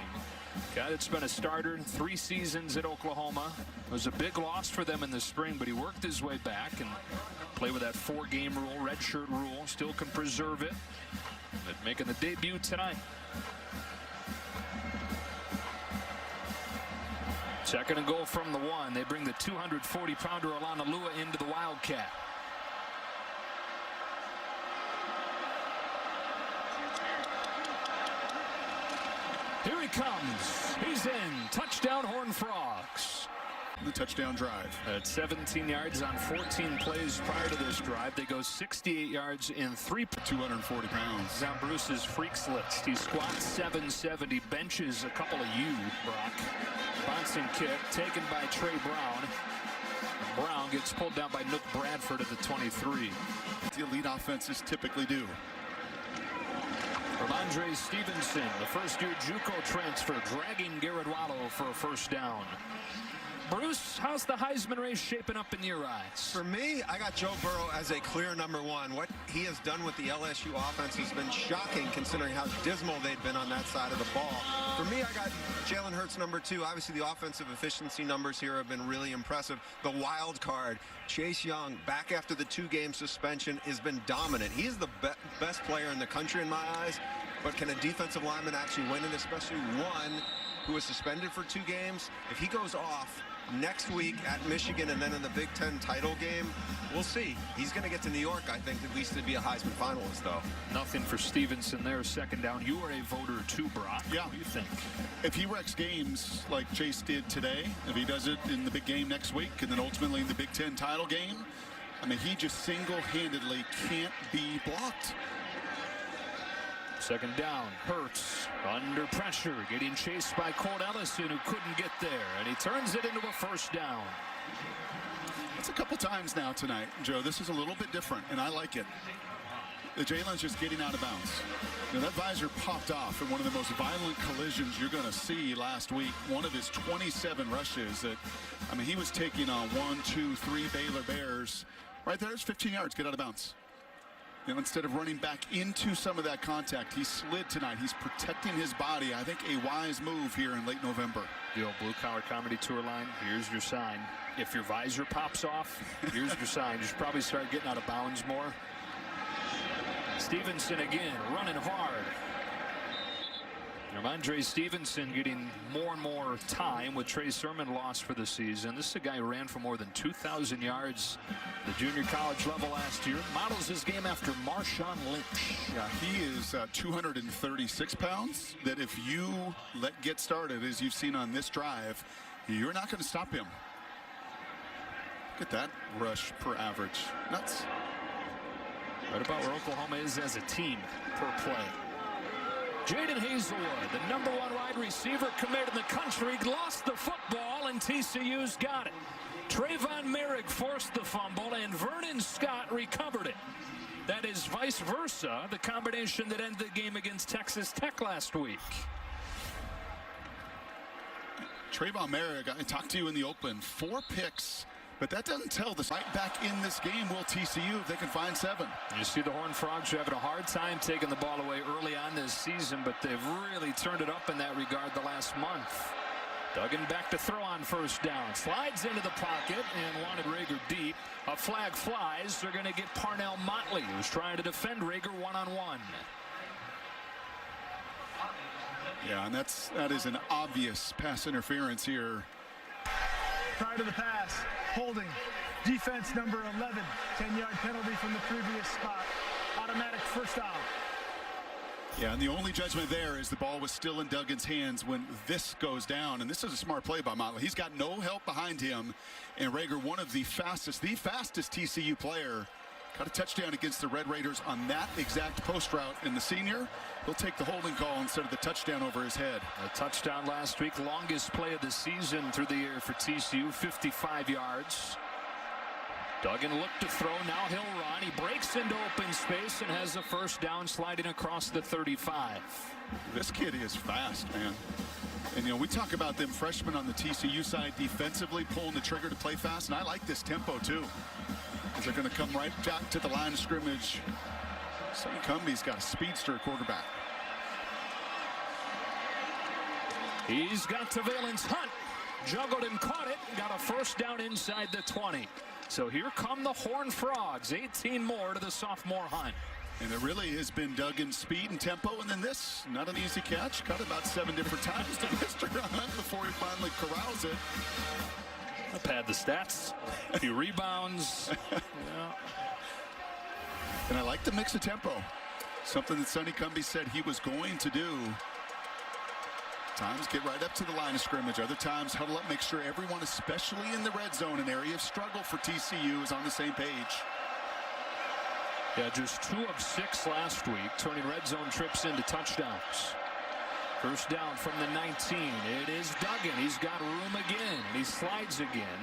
Guy that's been a starter in 3 seasons at Oklahoma. It was a big loss for them in the spring, but he worked his way back and played with that 4-game rule, redshirt rule. Still can preserve it. But making the debut tonight. Second and goal from the 1. They bring the 240-pounder Alana Lua into the Wildcat. Here he comes. He's in. Touchdown, Horned Frogs. The touchdown drive. At 17 yards on 14 plays prior to this drive. They go 68 yards in 3. 240 pounds. On Bruce's freaks list. He squats 770, benches a couple of Brock. Bouncing kick taken by Trey Brown. Brown gets pulled down by Nook Bradford at the 23. The elite offenses typically do. Ramondre Stevenson, the first-year JUCO transfer, dragging Garrett Wallow for a first down. Bruce, how's the Heisman race shaping up in your eyes? For me, I got Joe Burrow as a clear #1. What he has done with the LSU offense has been shocking, considering how dismal they'd been on that side of the ball. For me, I got Jalen Hurts #2. Obviously, the offensive efficiency numbers here have been really impressive. The wild card, Chase Young, back after the 2-game suspension, has been dominant. He's the best player in the country in my eyes. But can a defensive lineman actually win it, especially one who was suspended for 2 games? If he goes off next week at Michigan and then in the Big Ten title game, we'll see. He's going to get to New York, I think, at least to be a Heisman finalist, though. Nothing for Stevenson there. Second down. You are a voter too, Brock. Yeah. What do you think? If he wrecks games like Chase did today, if he does it in the big game next week and then ultimately in the Big Ten title game, I mean, he just single-handedly can't be blocked. Second down. Hurts under pressure, getting chased by Colt Ellison, who couldn't get there, and he turns it into a first down. It's a couple times now tonight, Joe. This is a little bit different, and I like it. The Jalen's just getting out of bounds. You know, that visor popped off in one of the most violent collisions you're going to see last week. One of his 27 rushes that, I mean, he was taking on 1, 2, 3 Baylor Bears. Right there's 15 yards, get out of bounds. You know, instead of running back into some of that contact, he slid tonight. He's protecting his body. I think a wise move here in late November. The old Blue Collar Comedy Tour line, here's your sign. If your visor pops off, here's your sign. You should probably start getting out of bounds more. Stevenson again, running hard. Ramondre Stevenson getting more and more time with Trey Sermon lost for the season. This is a guy who ran for more than 2,000 yards at the junior college level last year. Models his game after Marshawn Lynch. Yeah, he is 236 pounds. That if you get started, as you've seen on this drive, you're not going to stop him. Look at that rush per average. Nuts. Right about where Oklahoma is as a team per play. Jaden Hazelwood, the #1 wide receiver committed in the country, lost the football, and TCU's got it. Trayvon Merrick forced the fumble, and Vernon Scott recovered it. That is vice versa, the combination that ended the game against Texas Tech last week. Trayvon Merrick, I talked to you in the open, 4 picks. But that doesn't tell us right back in this game will TCU if they can find 7. You see the Horned Frogs are having a hard time taking the ball away early on this season, but they've really turned it up in that regard the last month. Duggan back to throw on first down. Slides into the pocket and wanted Rager deep. A flag flies. They're going to get Parnell Motley, who's trying to defend Rager one-on-one. Yeah, and that is an obvious pass interference here. Prior to the pass, holding, defense number 11, 10-yard penalty from the previous spot, automatic first down. Yeah, and the only judgment there is the ball was still in Duggan's hands when this goes down, and this is a smart play by Motley. He's got no help behind him, and Rager, one of the fastest TCU player, got a touchdown against the Red Raiders on that exact post route, and the senior, he'll take the holding call instead of the touchdown over his head. A touchdown last week, longest play of the season through the air for TCU, 55 yards. Duggan looked to throw, now he'll run. He breaks into open space and has a first down sliding across the 35. This kid is fast, man. And, you know, we talk about them freshmen on the TCU side defensively pulling the trigger to play fast, and I like this tempo, too. as they're going to come right back to the line of scrimmage. Sonny Cumbie's got a speedster quarterback. He's got Valence Hunt. Juggled and caught it. Got a first down inside the 20. So here come the Horned Frogs. 18 more to the sophomore Hunt. And it really has been Duggan's speed and tempo. And then this, not an easy catch. Cut about 7 different times to Mr. Hunt before he finally corrals it. I'll pad the stats. A few rebounds. Yeah. And I like the mix of tempo. Something that Sonny Cumbie said he was going to do. Times get right up to the line of scrimmage. Other times huddle up, make sure everyone, especially in the red zone, an area of struggle for TCU, is on the same page. Yeah, just 2 of 6 last week, turning red zone trips into touchdowns. First down from the 19. It is Duggan. He's got room again, and he slides again.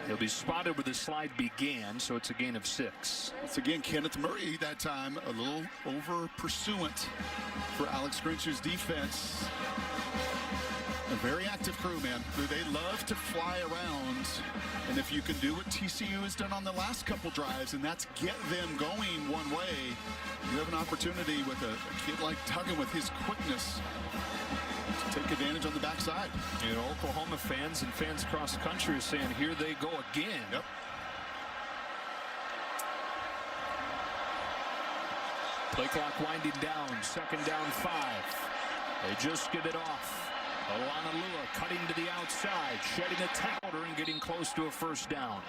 He'll be spotted where the slide began, so it's a gain of 6. It's again Kenneth Murray that time, a little over pursuant for Alex Grinch's defense. A very active crew, man. They love to fly around. And if you can do what TCU has done on the last couple drives, and that's get them going one way, you have an opportunity with a kid like Duggan with his quickness to take advantage on the backside. You know, Oklahoma fans and fans across the country are saying, here they go again. Yep. Play clock winding down. Second down 5. They just get it off. Alana Lua cutting to the outside, shedding a tackle and getting close to a first down.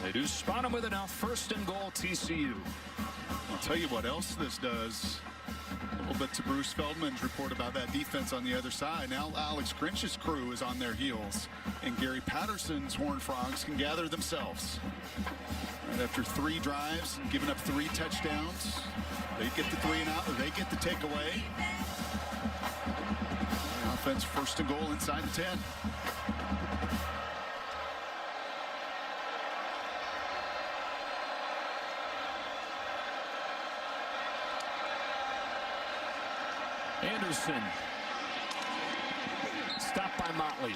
They do spot him with enough. First and goal, TCU. I'll tell you what else this does. A little bit to Bruce Feldman's report about that defense on the other side. Now Alex Grinch's crew is on their heels, and Gary Patterson's Horned Frogs can gather themselves. And after 3 drives and giving up 3 touchdowns, they get the 3 and out, or they get the takeaway. Offense first and goal inside the 10. Anderson. Stopped by Motley.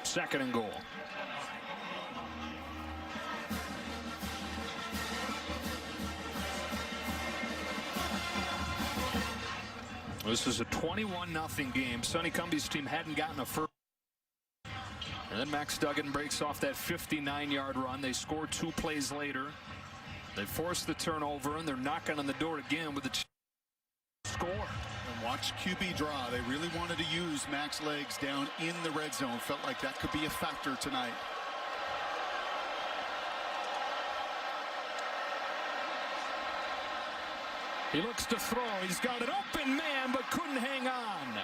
Second and goal. This is a 21-0 game. Sonny Cumbie's team hadn't gotten a first. And then Max Duggan breaks off that 59-yard run. They score 2 plays later. They force the turnover, and they're knocking on the door again with a score. And watch QB draw. They really wanted to use Max legs down in the red zone. Felt like that could be a factor tonight. He looks to throw. He's got an open man, but couldn't hang on.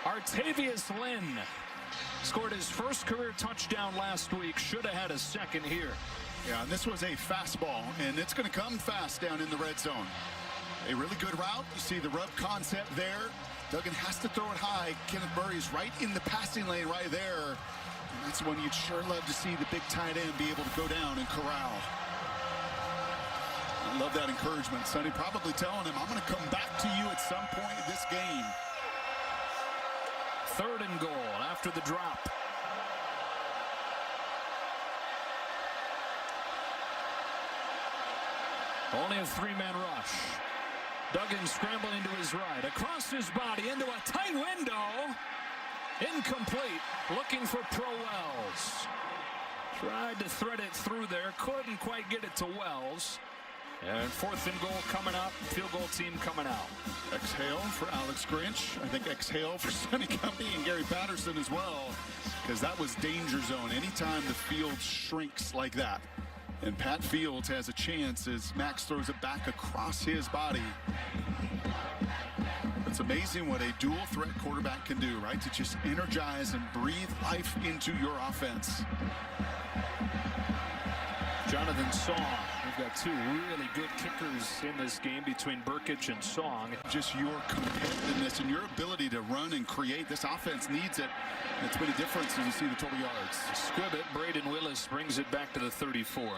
Artavius Lynn scored his first career touchdown last week. Should have had a second here. Yeah, and this was a fastball, and it's going to come fast down in the red zone. A really good route. You see the rub concept there. Duggan has to throw it high. Kenneth Murray's right in the passing lane right there. And that's when you'd sure love to see the big tight end be able to go down and corral. I love that encouragement. Sonny probably telling him, I'm going to come back to you at some point in this game. Third and goal after the drop. Only a 3-man rush. Duggan scrambling to his right. Across his body into a tight window. Incomplete. Looking for Pro Wells. Tried to thread it through there. Couldn't quite get it to Wells. And fourth and goal coming up. Field goal team coming out. Exhale for Alex Grinch. I think exhale for Sonny Cumbie and Gary Patterson as well, because that was danger zone. Anytime the field shrinks like that, and Pat Fields has a chance as Max throws it back across his body. It's amazing what a dual threat quarterback can do, right? To just energize and breathe life into your offense. Jonathan Song. We've got 2 really good kickers in this game between Burkich and Song. Just your competitiveness and your ability to run and create. This offense needs it. It's been a difference as you see the total yards. Squibbit, Braden Willis brings it back to the 34.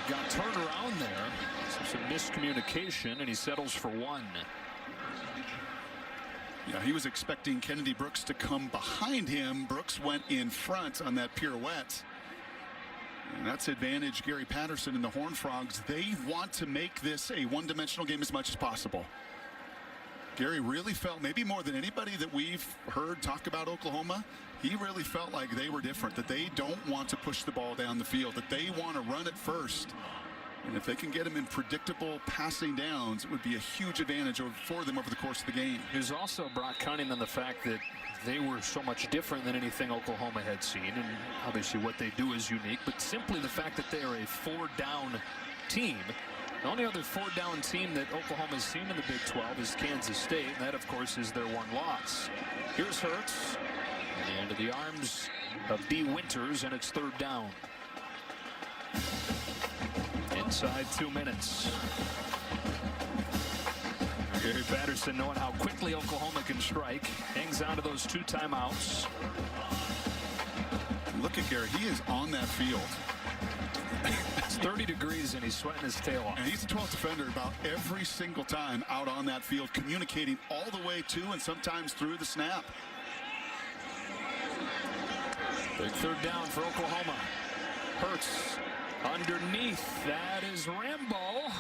Got turned around there. Some miscommunication, and he settles for one. Yeah, he was expecting Kennedy Brooks to come behind him. Brooks went in front on that pirouette. And that's advantage Gary Patterson and the Horned Frogs. They want to make this a one-dimensional game as much as possible. Gary really felt, maybe more than anybody that we've heard talk about Oklahoma, he really felt like they were different, that they don't want to push the ball down the field, that they want to run it first. And if they can get him in predictable passing downs, it would be a huge advantage for them over the course of the game. There's also brought counting on the fact that they were so much different than anything Oklahoma had seen, and obviously what they do is unique, but simply the fact that they are a four-down team. The only other four-down team that Oklahoma has seen in the Big 12 is Kansas State, and that, of course, is their one loss. Here's Hurts, and into the arms of D. Winters, and it's third down. Inside 2 minutes. Gary Patterson, knowing how quickly Oklahoma can strike, hangs on to those 2 timeouts. Look at Gary. He is on that field. It's 30 degrees and he's sweating his tail off. And he's a 12th defender about every single time out on that field, communicating all the way to and sometimes through the snap. Big third down for Oklahoma. Hurts underneath. That is Rambo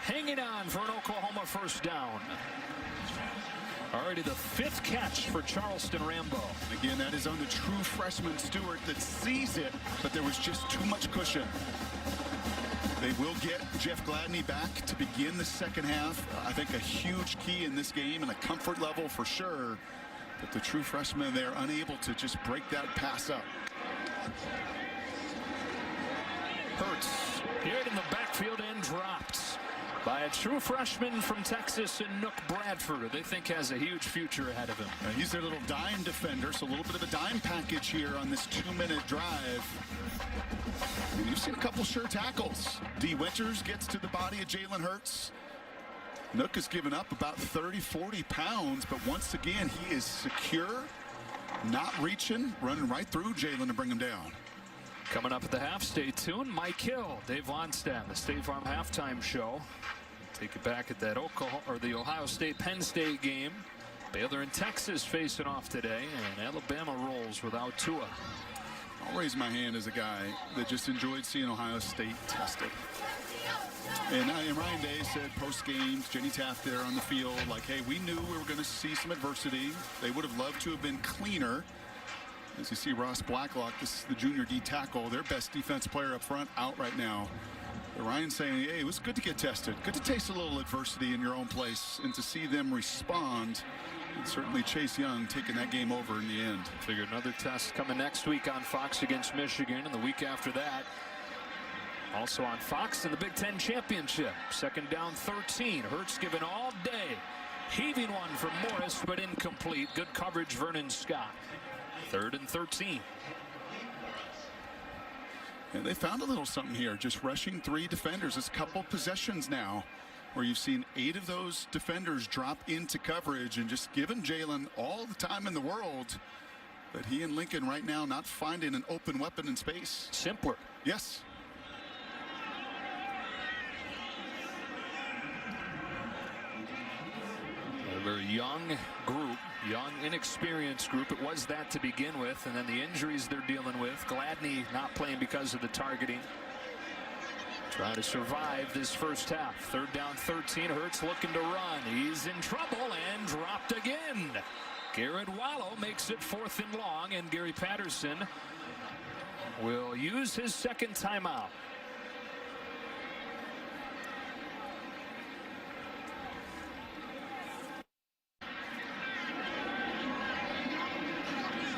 hanging on for an Oklahoma first down. Already the 5th catch for Charleston Rambo. Again, that is on the true freshman Stewart that sees it, but there was just too much cushion. They will get Jeff Gladney back to begin the second half. I think a huge key in this game and a comfort level for sure. But the true freshman, they're unable to just break that pass up. Hurts hit in the backfield and dropped by a true freshman from Texas and Nook Bradford, who they think has a huge future ahead of him. He's their little dime defender, so a little bit of a dime package here on this 2-minute drive. And you've seen a couple sure tackles. D. Winters gets to the body of Jalen Hurts. Nook has given up about 30-40 pounds, but once again, he is secure, not reaching, running right through Jalen to bring him down. Coming up at the half, stay tuned. Mike Hill, Dave Longstaff, the State Farm halftime show. Take it back at that the Ohio State-Penn State game. Baylor and Texas facing off today, and Alabama rolls without Tua. I'll raise my hand as a guy that just enjoyed seeing Ohio State tested. And Ryan Day said post-game, Jenny Taft there on the field, like, hey, we knew we were going to see some adversity. They would have loved to have been cleaner. As you see Ross Blacklock, this is the junior D tackle, their best defense player up front, out right now. But Ryan's saying, hey, it was good to get tested. Good to taste a little adversity in your own place and to see them respond. And certainly Chase Young taking that game over in the end. Figure another test coming next week on Fox against Michigan, and the week after that also on Fox in the Big Ten Championship. Second down 13. Hurts given all day. Heaving one from Morris, but incomplete. Good coverage, Vernon Scott. 3rd and 13. And they found a little something here, just rushing 3 defenders. It's a couple possessions now where you've seen 8 of those defenders drop into coverage and just giving Jalen all the time in the world. But he and Lincoln right now not finding an open weapon in space. Simpler. Yes. A very young group, young, inexperienced group. It was that to begin with, and then the injuries they're dealing with. Gladney not playing because of the targeting. Try to survive this first half. 3rd down 13. Hurts looking to run. He's in trouble and dropped again. Garrett Wallow makes it 4th and long, and Gary Patterson will use his second timeout.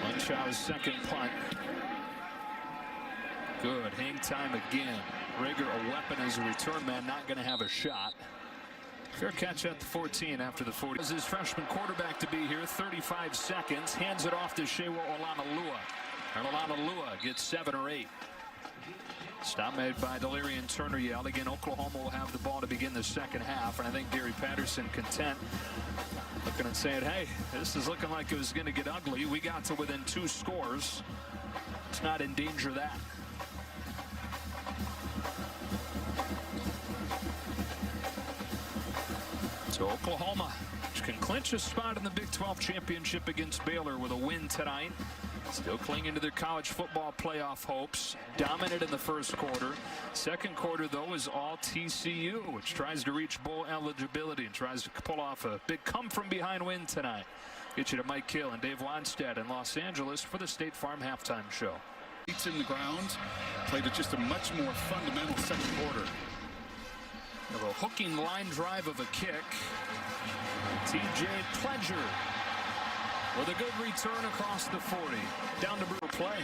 Munchau's second punt. Good. Hang time again. Rager, a weapon as a return man, not going to have a shot. Fair catch at the 14 after the 40. As his freshman quarterback to be here, 35 seconds. Hands it off to Shewa Olanalua. Olanalua gets 7 or 8. Stop made by Delirian Turner Yell. Again, Oklahoma will have the ball to begin the second half, and I think Gary Patterson content looking and saying, hey, this is looking like it was going to get ugly. We got to within 2 scores. Let's not endanger that. So Oklahoma, which can clinch a spot in the Big 12 championship against Baylor with a win tonight. Still clinging to their college football playoff hopes. Dominant in the first quarter. Second quarter, though, is all TCU, which tries to reach bowl eligibility and tries to pull off a big come-from-behind win tonight. Get you to Mike Hill and Dave Wannstedt in Los Angeles for the State Farm halftime show. It's in the ground. Played at just a much more fundamental second quarter. Of a hooking line drive of a kick. TJ Pledger with a good return across the 40. Down to Brewer play.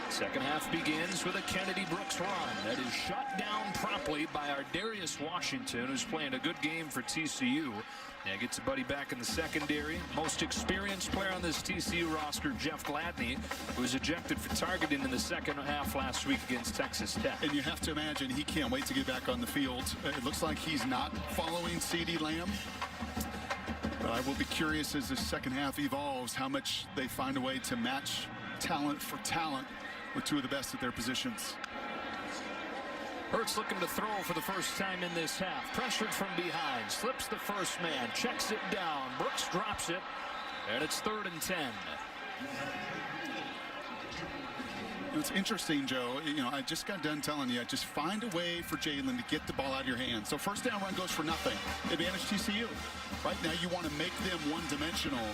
Second half begins with a Kennedy Brooks run that is shut down promptly by our Darius Washington, who's playing a good game for TCU. Now gets a buddy back in the secondary. Most experienced player on this TCU roster, Jeff Gladney, who was ejected for targeting in the second half last week against Texas Tech. And you have to imagine he can't wait to get back on the field. It looks like he's not following CeeDee Lamb. But I will be curious as the second half evolves how much they find a way to match talent for talent with two of the best at their positions. Hurts looking to throw for the first time in this half. Pressured from behind. Slips the first man. Checks it down. Brooks drops it. And it's 3rd and 10. It's interesting, Joe. You know, I just got done telling you, just find a way for Jalen to get the ball out of your hands. So first down run goes for nothing. Advantage TCU. Right now you want to make them one-dimensional.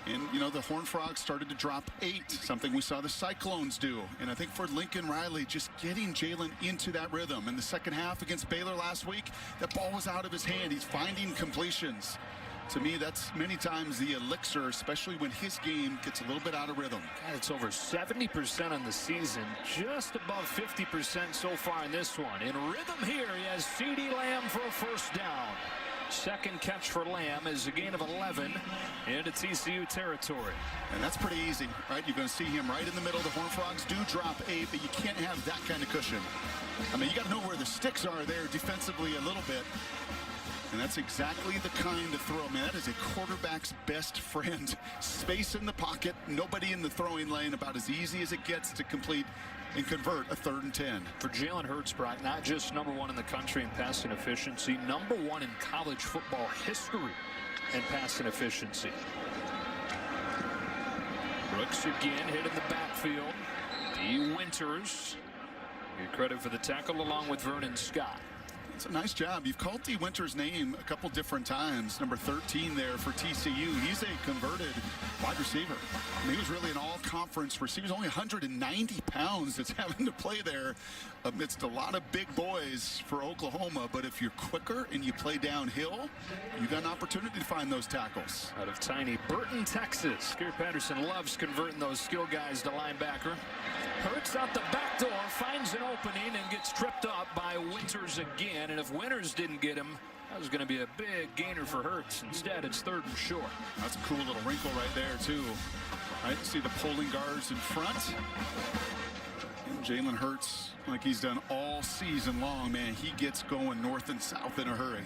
And, you know, the Horned Frogs started to drop 8, something we saw the Cyclones do. And I think for Lincoln Riley, just getting Jalen into that rhythm. In the second half against Baylor last week, that ball was out of his hand. He's finding completions. To me, that's many times the elixir, especially when his game gets a little bit out of rhythm. God, it's over 70% on the season, just above 50% so far in this one. In rhythm here, he has CeeDee Lamb for a first down. Second catch for Lamb is a gain of 11 into TCU territory. And that's pretty easy, right? You're going to see him right in the middle. The Horned Frogs do drop 8, but you can't have that kind of cushion. I mean, you got to know where the sticks are there defensively a little bit. And that's exactly the kind of throw. Man, that is a quarterback's best friend. Space in the pocket, nobody in the throwing lane, about as easy as it gets to complete and convert a 3rd and 10. For Jalen Hurts, Brock, not just #1 in the country in passing efficiency, #1 in college football history in passing efficiency. Brooks again hit in the backfield. D. Winters, get credit for the tackle along with Vernon Scott. It's a nice job. You've called D. Winters' name a couple different times. Number 13 there for TCU. He's a converted wide receiver. I mean, he was really an all-conference receiver. He's only 190 pounds that's having to play there amidst a lot of big boys for Oklahoma. But if you're quicker and you play downhill, you got an opportunity to find those tackles. Out of tiny Burton, Texas, Gary Patterson loves converting those skill guys to linebacker. Hurts out the back door, finds an opening, and gets tripped up by Winters again. And if Winters didn't get him, that was going to be a big gainer for Hurts. Instead, it's 3rd and short. That's a cool little wrinkle right there, too. Right, see the pulling guards in front. And Jalen Hurts, like he's done all season long, man, he gets going north and south in a hurry.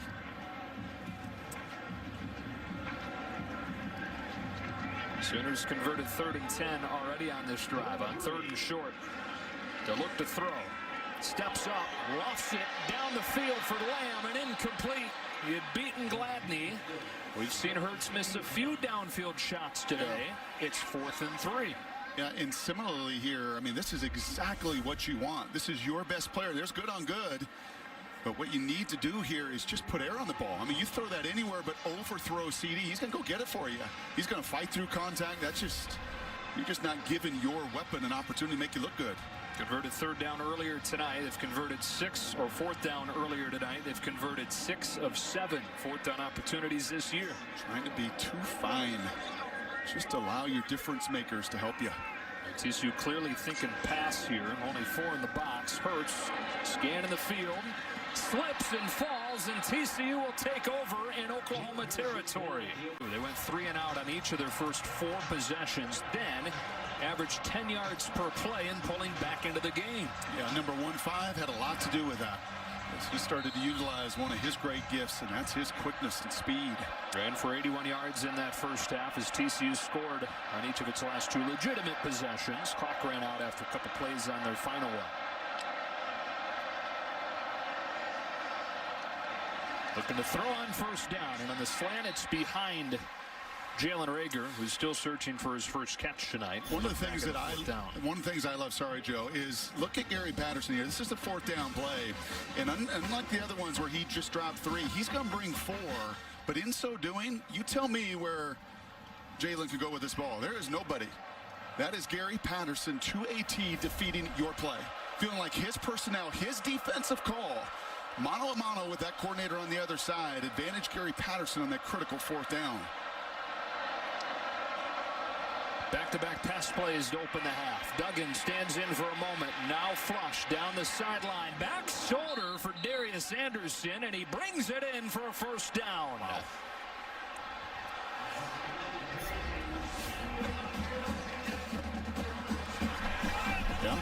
Sooners converted 3rd and 10 already on this drive. On 3rd and short, to look to throw. Steps up, lofts it down the field for Lamb, and incomplete. He had beaten Gladney. We've seen Hurts miss a few downfield shots today. It's 4th and 3. Yeah, and similarly here, I mean, this is exactly what you want. This is your best player. There's good on good. But what you need to do here is just put air on the ball. I mean, you throw that anywhere but overthrow CeeDee. He's going to go get it for you. He's going to fight through contact. That's just, you're just not giving your weapon an opportunity to make you look good. Converted 3rd down earlier tonight. They've converted 6, or 4th down earlier tonight. They've converted 6 of 7 4th down opportunities this year. Trying to be too fine. Just allow your difference makers to help you. TCU clearly thinking pass here. Only 4 in the box. Hurts scanning the field. Slips and falls, and TCU will take over in Oklahoma territory. They went 3 and out on each of their first 4 possessions, then averaged 10 yards per play and pulling back into the game. Yeah, number 15 had a lot to do with that. As he started to utilize one of his great gifts, and that's his quickness and speed. Ran for 81 yards in that first half as TCU scored on each of its last 2 legitimate possessions. Clock ran out after a couple plays on their final one. Looking to throw on first down, and on the slant, it's behind Jalen Reagor, who's still searching for his first catch tonight. One of the things I love, sorry, Joe, is look at Gary Patterson here. This is a fourth down play. And unlike the other ones where he just dropped 3, he's going to bring 4. But in so doing, you tell me where Jalen could go with this ball. There is nobody. That is Gary Patterson to AT defeating your play. Feeling like his personnel, his defensive call, mano a mano with that coordinator on the other side, advantage Gary Patterson on that critical fourth down. Back-to-back pass plays to open the half. Duggan stands in for a moment. Now flush down the sideline. Back shoulder for Darius Anderson, and he brings it in for a first down. Wow. Yeah.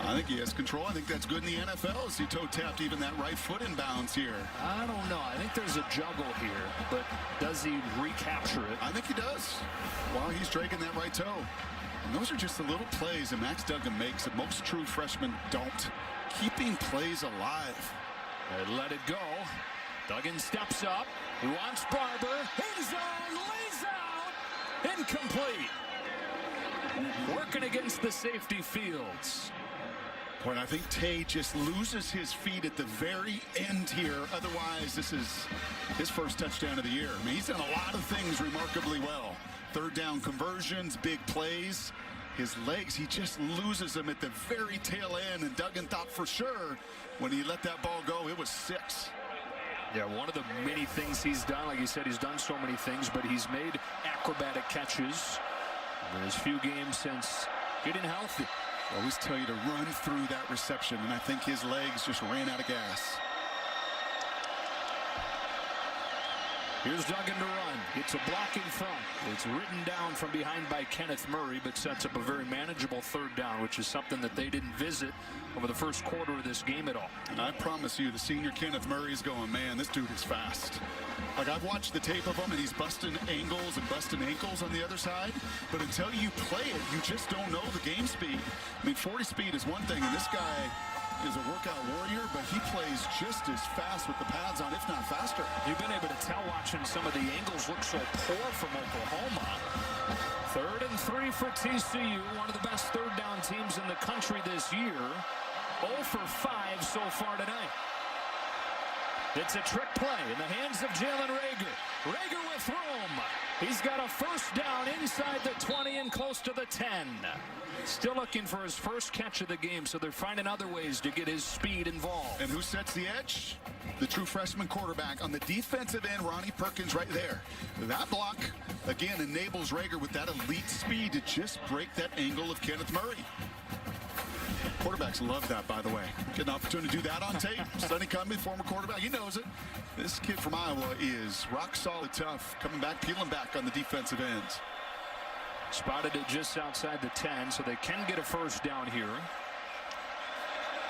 I think he has control. I think that's good in the NFL as he toe-tapped even that right foot in bounds here. I don't know. I think there's a juggle here, but does he recapture it? I think he does while he's dragging that right toe. And those are just the little plays that Max Duggan makes that most true freshmen don't. Keeping plays alive. They let it go. Duggan steps up. He wants Barber. End zone, lays out. Incomplete. Working against the safety Fields. Boy, I think Tay just loses his feet at the very end here. Otherwise, this is his first touchdown of the year. I mean, he's done a lot of things remarkably well. Third down conversions, big plays. His legs, he just loses them at the very tail end. And Duggan thought for sure when he let that ball go, it was 6. Yeah, one of the many things he's done, like you said, he's done so many things, but he's made acrobatic catches in his few games since getting healthy. I always tell you to run through that reception, and I think his legs just ran out of gas. Here's Duggan to run. It's a block in front. It's written down from behind by Kenneth Murray, but sets up a very manageable third down, which is something that they didn't visit over the first quarter of this game at all. And I promise you, the senior Kenneth Murray is going, man, this dude is fast. Like, I've watched the tape of him, and he's busting angles and busting ankles on the other side. But until you play it, you just don't know the game speed. I mean, 40 speed is one thing, and this guy is a workout warrior, but he plays just as fast with the pads on, if not faster. You've been able to tell watching some of the angles look so poor from Oklahoma. 3rd and 3 for TCU, one of the best third down teams in the country this year. 0 for 5 so far tonight. It's a trick play in the hands of Jalen Reagor. Reagor with room. He's got a first down inside the 20 and close to the 10. Still looking for his first catch of the game, so they're finding other ways to get his speed involved. And who sets the edge? The true freshman quarterback on the defensive end, Ronnie Perkins, right there. That block, again, enables Reagor with that elite speed to just break that angle of Kenneth Murray. Quarterbacks love that, by the way. Get an opportunity to do that on tape. Sonny Cummings, former quarterback, he knows it. This kid from Iowa is rock solid tough, coming back, peeling back on the defensive ends. Spotted it just outside the 10, so they can get a first down here.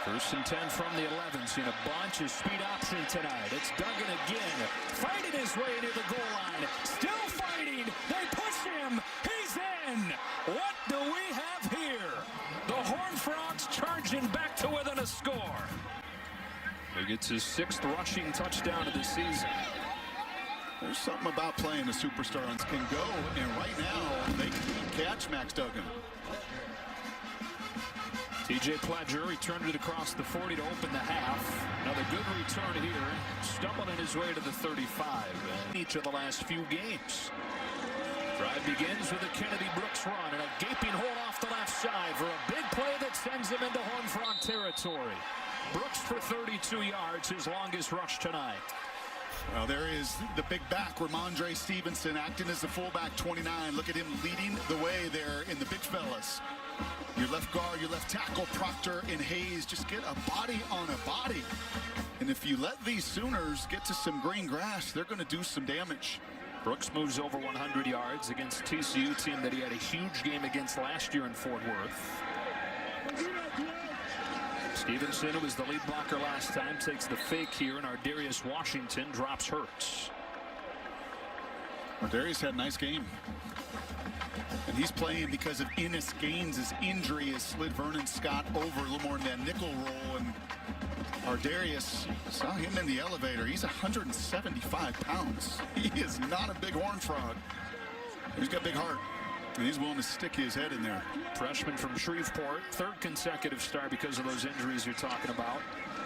1st and 10 from the 11. Seen a bunch of speed option tonight. It's Duggan again, fighting his way near the goal line. Still fighting. They push him. He's in. What do we have here? The Horned Frogs charging back to within a score. He gets his 6th rushing touchdown of the season. There's something about playing a superstar and can go, and right now they can catch Max Duggan. TJ Pledger returned it across the 40 to open the half. Another good return here, stumbling his way to the 35 in each of the last few games. Drive begins with a Kennedy Brooks run and a gaping hole off the left side for a big play that sends him into Horned Frog territory. Brooks for 32 yards, his longest rush tonight. Well, there is the big back, Ramondre Stevenson, acting as the fullback, 29. Look at him leading the way there in the big fellas. Your left guard, your left tackle, Proctor and Hayes, just get a body on a body. And if you let these Sooners get to some green grass, they're going to do some damage. Brooks moves over 100 yards against TCU team that he had a huge game against last year in Fort Worth. Stevenson, who was the lead blocker last time, takes the fake here, and Ardarius Washington drops Hurts. Darius had a nice game. And he's playing because of Ennis Gaines' injury has slid Vernon Scott over a little more in that nickel role. And Darius, saw him in the elevator. He's 175 pounds. He is not a big horn frog. He's got a big heart. And he's willing to stick his head in there. Freshman from Shreveport, third consecutive start because of those injuries you're talking about.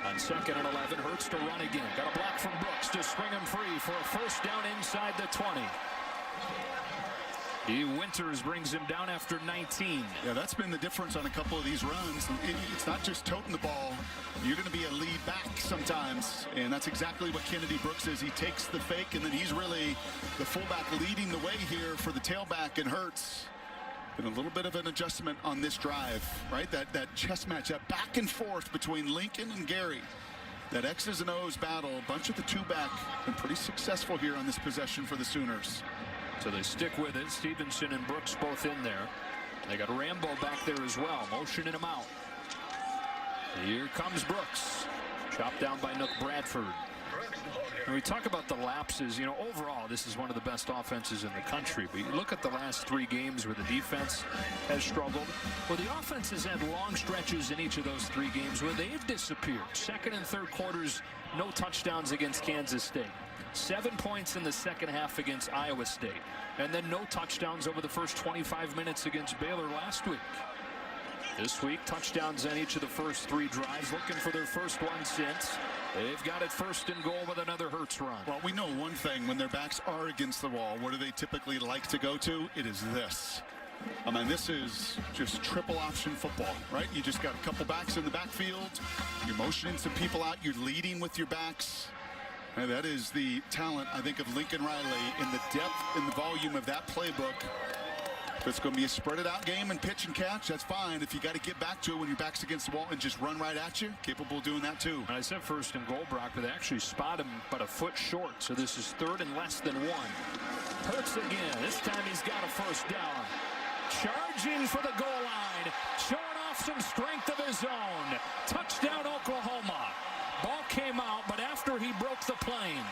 On 2nd and 11, Hurts to run again. Got a block from Brooks to swing him free for a first down inside the 20. Winters brings him down after 19. Yeah, that's been the difference on a couple of these runs. It's not just toting the ball. You're going to be a lead back sometimes, and that's exactly what Kennedy Brooks is. He takes the fake, and then he's really the fullback leading the way here for the tailback, and Hurts. And a little bit of an adjustment on this drive, right? That chess matchup back and forth between Lincoln and Gary. That X's and O's battle, a bunch of the two-back, been pretty successful here on this possession for the Sooners. So they stick with it. Stevenson and Brooks both in there. They got Rambo back there as well, motioning him out. Here comes Brooks. Chopped down by Nook Bradford. When we talk about the lapses, you know, overall, this is one of the best offenses in the country. But you look at the last 3 games where the defense has struggled. Well, the offense has had long stretches in each of those 3 games where they've disappeared. Second and third quarters, no touchdowns against Kansas State. 7 points in the second half against Iowa State. And then no touchdowns over the first 25 minutes against Baylor last week. This week, touchdowns on each of the first 3 drives, looking for their first one since. They've got it first and goal with another Hurts run. Well, we know one thing. When their backs are against the wall, what do they typically like to go to? It is this. I mean, this is just triple option football, right? You just got a couple backs in the backfield. You're motioning some people out. You're leading with your backs. And that is the talent, I think, of Lincoln Riley in the depth and the volume of that playbook. If it's going to be a spread out game and pitch and catch, that's fine. If you got to get back to it when your back's against the wall and just run right at you, capable of doing that too. And I said first and goal, Brock, but they actually spot him but a foot short. So this is 3rd and less than 1. Hurts again. This time he's got a first down. Charging for the goal line. Showing off some strength of his own. Touchdown, Oklahoma. Ball came out, but after he broke the plane.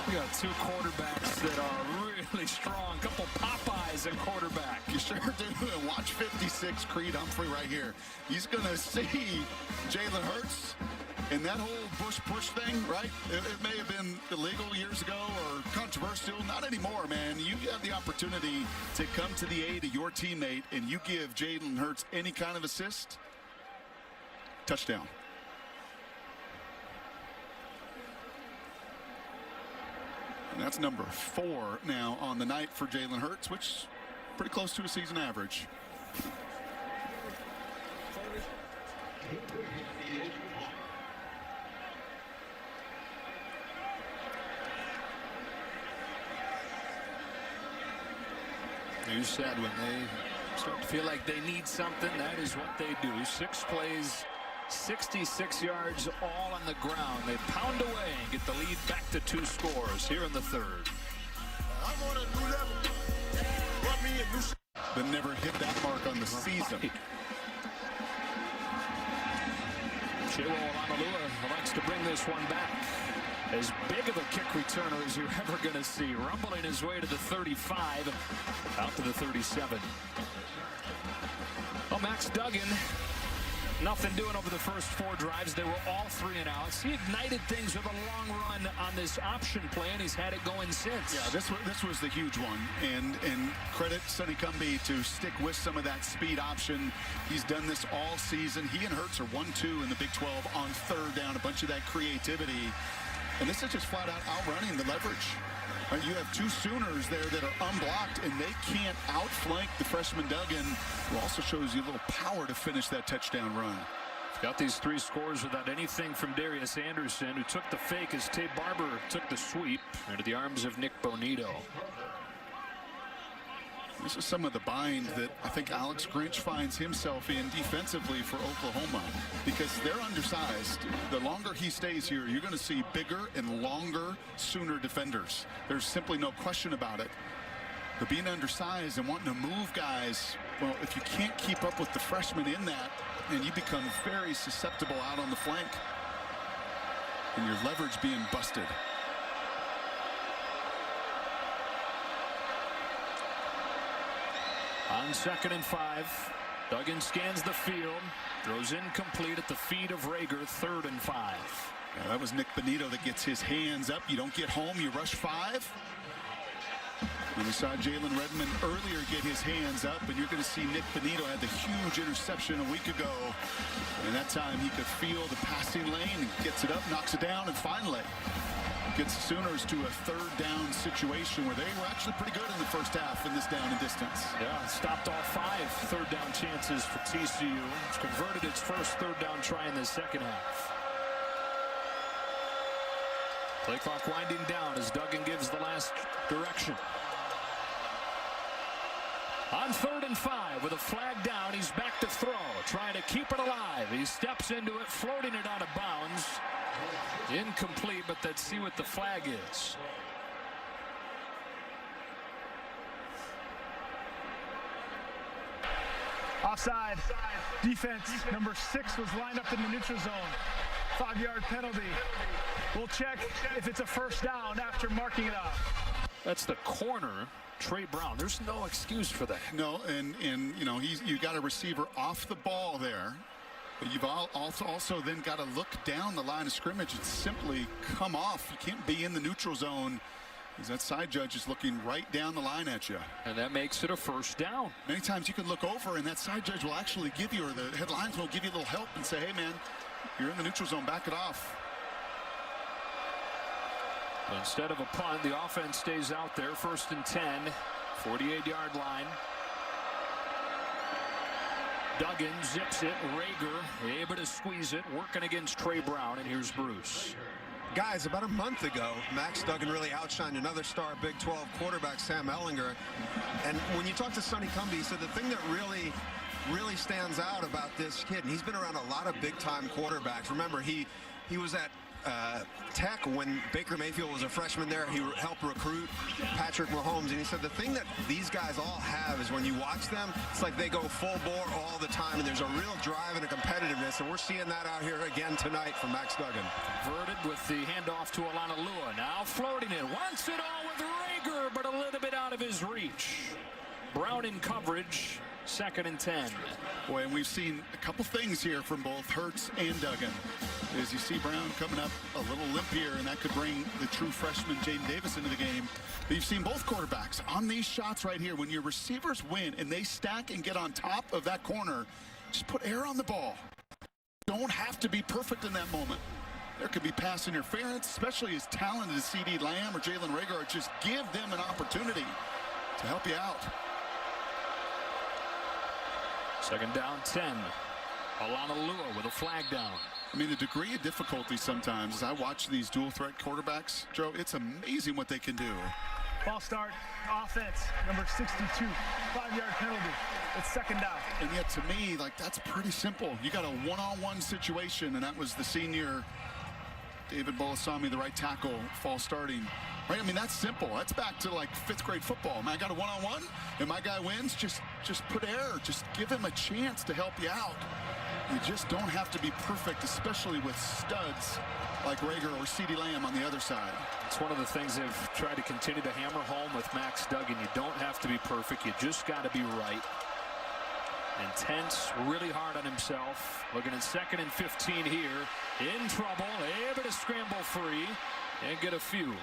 We got 2 quarterbacks that are really strong. Couple Popeyes at quarterback. You sure do. And watch 56, Creed Humphrey right here. He's going to see Jalen Hurts. And that whole Bush push thing, right? It may have been illegal years ago or controversial. Not anymore, man. You have the opportunity to come to the aid of your teammate, and you give Jalen Hurts any kind of assist. Touchdown. And that's number 4 now on the night for Jalen Hurts, which is pretty close to a season average. You said when they start to feel like they need something, that is what they do. 6 plays, 66 yards, all on the ground. They pound away and get the lead back to 2 scores here in the 3rd. But never hit that mark on the season. Chewo Alalua likes to bring this one back. As big of a kick returner as you're ever going to see. Rumbling his way to the 35, out to the 37. Well, Max Duggan, nothing doing over the first 4 drives. They were all 3 and outs. He ignited things with a long run on this option play, and he's had it going since. Yeah, this was the huge one. And credit Sonny Cumbie to stick with some of that speed option. He's done this all season. He and Hurts are 1-2 in the Big 12 on 3rd down. A bunch of that creativity. And this is just flat out outrunning the leverage. You have 2 Sooners there that are unblocked, and they can't outflank the freshman Duggan, who also shows you a little power to finish that touchdown run. Got these 3 scores without anything from Darius Anderson, who took the fake as Tay Barber took the sweep into the arms of Nick Bonito. This is some of the bind that I think Alex Grinch finds himself in defensively for Oklahoma, because they're undersized. The longer he stays here, you're going to see bigger and longer Sooner defenders. There's simply no question about it. But being undersized and wanting to move guys, well, if you can't keep up with the freshmen in that, then you become very susceptible out on the flank. And your leverage being busted. On 2nd and 5, Duggan scans the field, throws incomplete at the feet of Rager. 3rd and 5. Yeah, that was Nick Benito that gets his hands up. You don't get home, you rush 5. And we saw Jalen Redmond earlier get his hands up, and you're going to see Nick Benito had the huge interception a week ago. And that time he could feel the passing lane and gets it up, knocks it down, and finally gets the Sooners to a 3rd down situation where they were actually pretty good in the first half in this down and distance. Yeah, stopped all 5 3rd down chances for TCU. It's converted its first 3rd down try in the second half. Play clock winding down as Duggan gives the last direction. On 3rd and 5 with a flag down, he's back to throw, trying to keep it alive. He steps into it, floating it out of bounds. Incomplete, but let's see what the flag is. Offside. Defense number 6 was lined up in the neutral zone. 5-yard penalty. We'll check if it's a first down after marking it off. That's the corner, Trey Brown. There's no excuse for that. No, and you know, you got a receiver off the ball there, but you've also then got to look down the line of scrimmage and simply come off. You can't be in the neutral zone as that side judge is looking right down the line at you. And that makes it a first down. Many times you can look over and that side judge will actually give you, or the headlines will give you a little help and say, hey man, you're in the neutral zone, back it off. Instead of a punt, the offense stays out there. 1st and 10, 48-yard line. Duggan zips it. Rager able to squeeze it, working against Trey Brown, and here's Bruce. Guys, about a month ago, Max Duggan really outshined another star Big 12 quarterback, Sam Ehlinger. And when you talk to Sonny Cumbie, he said the thing that really stands out about this kid, and he's been around a lot of big-time quarterbacks. Remember, he was at Tech when Baker Mayfield was a freshman there. He helped recruit Patrick Mahomes, and he said the thing that these guys all have is when you watch them, it's like they go full bore all the time, and there's a real drive and a competitiveness, and we're seeing that out here again tonight from Max Duggan. Converted with the handoff to Alana Lua. Now floating it. Wants it all with Rager, but a little bit out of his reach. Brown in coverage. 2nd and 10. Boy, and we've seen a couple things here from both Hurts and Duggan. As you see Brown coming up a little limp here, and that could bring the true freshman Jaden Davis into the game. But you've seen both quarterbacks on these shots right here. When your receivers win and they stack and get on top of that corner, just put air on the ball. Don't have to be perfect in that moment. There could be pass interference, especially as talented as CeeDee Lamb or Jalen Rager are. Just give them an opportunity to help you out. 2nd down, 10. Alana Lua with a flag down. I mean, the degree of difficulty sometimes, as I watch these dual threat quarterbacks, Joe, it's amazing what they can do. Ball start, offense, number 62, 5-yard penalty. It's 2nd down. And yet, to me, like, that's pretty simple. You got a one-on-one situation, and that was the senior David Bolasami, the right tackle, false starting. Right? I mean, that's simple. That's back to like 5th grade football. Man, I got a one-on-one, and my guy wins. Just put air. Just give him a chance to help you out. You just don't have to be perfect, especially with studs like Rager or CeeDee Lamb on the other side. It's one of the things they've tried to continue to hammer home with Max Duggan. You don't have to be perfect. You just got to be right. Intense, really hard on himself. Looking at 2nd and 15 here. In trouble, able to scramble free and get a few.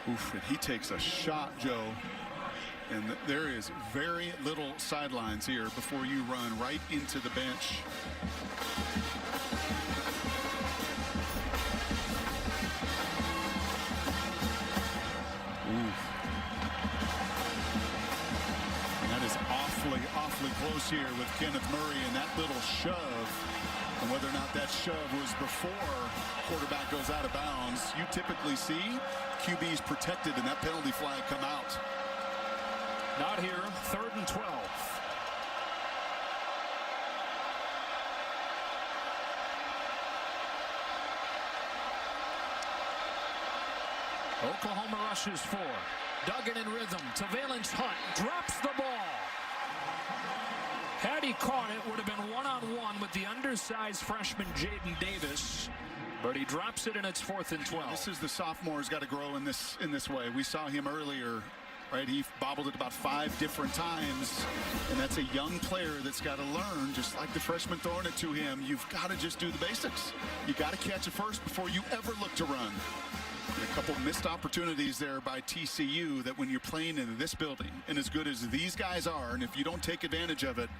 Oof, and he takes a shot, Joe. And there is very little sidelines here before you run right into the bench. Ooh. That is awfully close here with Kenneth Murray and that little shove. And whether or not that shove was before quarterback goes out of bounds, you typically see QBs protected and that penalty flag come out. Not here. 3rd and 12. Oklahoma rushes 4. Duggan in rhythm. Valence Hunt drops the ball. Had he caught it, would have been one-on-one with the undersized freshman Jaden Davis. but he drops it, and it's 4th and 12. This is the sophomore's got to grow in this way. We saw him earlier, right? He bobbled it about 5 different times, and that's a young player that's got to learn, just like the freshman throwing it to him. You've got to just do the basics. You got to catch it first before you ever look to run. And a couple missed opportunities there by TCU that when you're playing in this building, and as good as these guys are, and if you don't take advantage of it,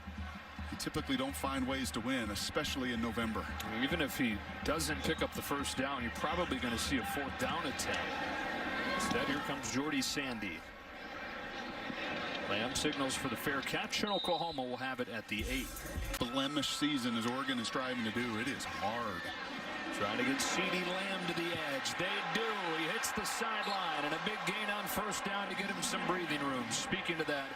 you typically don't find ways to win, especially in November. Even if he doesn't pick up the first down, you're probably going to see a 4th down attempt. Instead, here comes Jordy Sandy. Lamb signals for the fair catch, and Oklahoma will have it at the 8. Blemish season as Oregon is striving to do. It is hard. Trying to get CeeDee Lamb to the edge. They do. He hits the sideline, and a big gain on first down to get him some breathing room. Speaking to that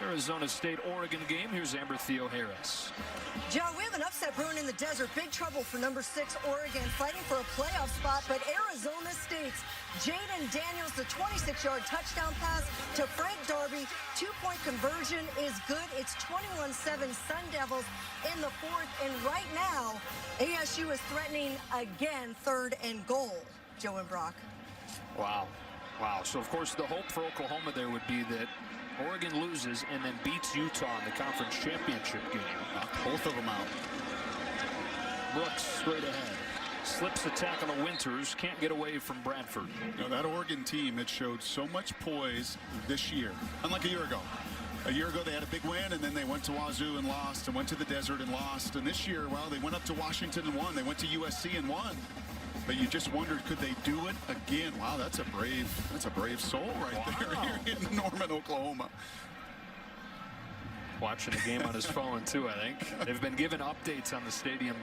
Arizona State-Oregon game, here's Amber Theo Harris. John, we have an upset brewing in the desert. Big trouble for number 6 Oregon, fighting for a playoff spot, but Arizona State's Jaden Daniels, the 26-yard touchdown pass to Frank Darby. 2-point conversion is good. It's 21-7 Sun Devils in the 4th, and right now, ASU is threatening again 3rd and goal. Joe and Brock. Wow. Wow. So, of course, the hope for Oklahoma there would be that Oregon loses and then beats Utah in the conference championship game. Knocked both of them out. Brooks straight ahead. Slips the tackle to Winters. Can't get away from Bradford. You know, that Oregon team had showed so much poise this year, unlike a year ago. A year ago, they had a big win, and then they went to Wazoo and lost, and went to the desert and lost. And this year, well, they went up to Washington and won. They went to USC and won. But you just wondered, could they do it again? Wow, that's a brave soul right there here in Norman, Oklahoma. Watching the game on his phone, too, I think. They've been given updates on the stadium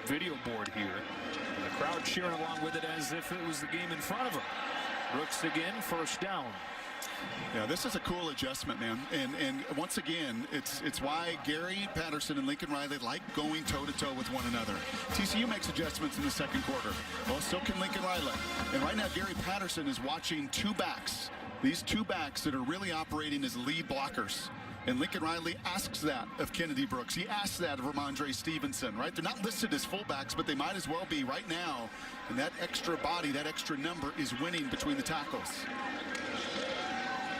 video board here. And the crowd cheering along with it as if it was the game in front of them. Brooks again, first down. Yeah, this is a cool adjustment, man. And once again, it's why Gary Patterson and Lincoln Riley like going toe-to-toe with one another. TCU makes adjustments in the second quarter. Well, so can Lincoln Riley. And right now, Gary Patterson is watching 2 backs. These 2 backs that are really operating as lead blockers. And Lincoln Riley asks that of Kennedy Brooks. He asks that of Ramondre Stevenson, right? They're not listed as fullbacks, but they might as well be right now. And that extra body, that extra number is winning between the tackles.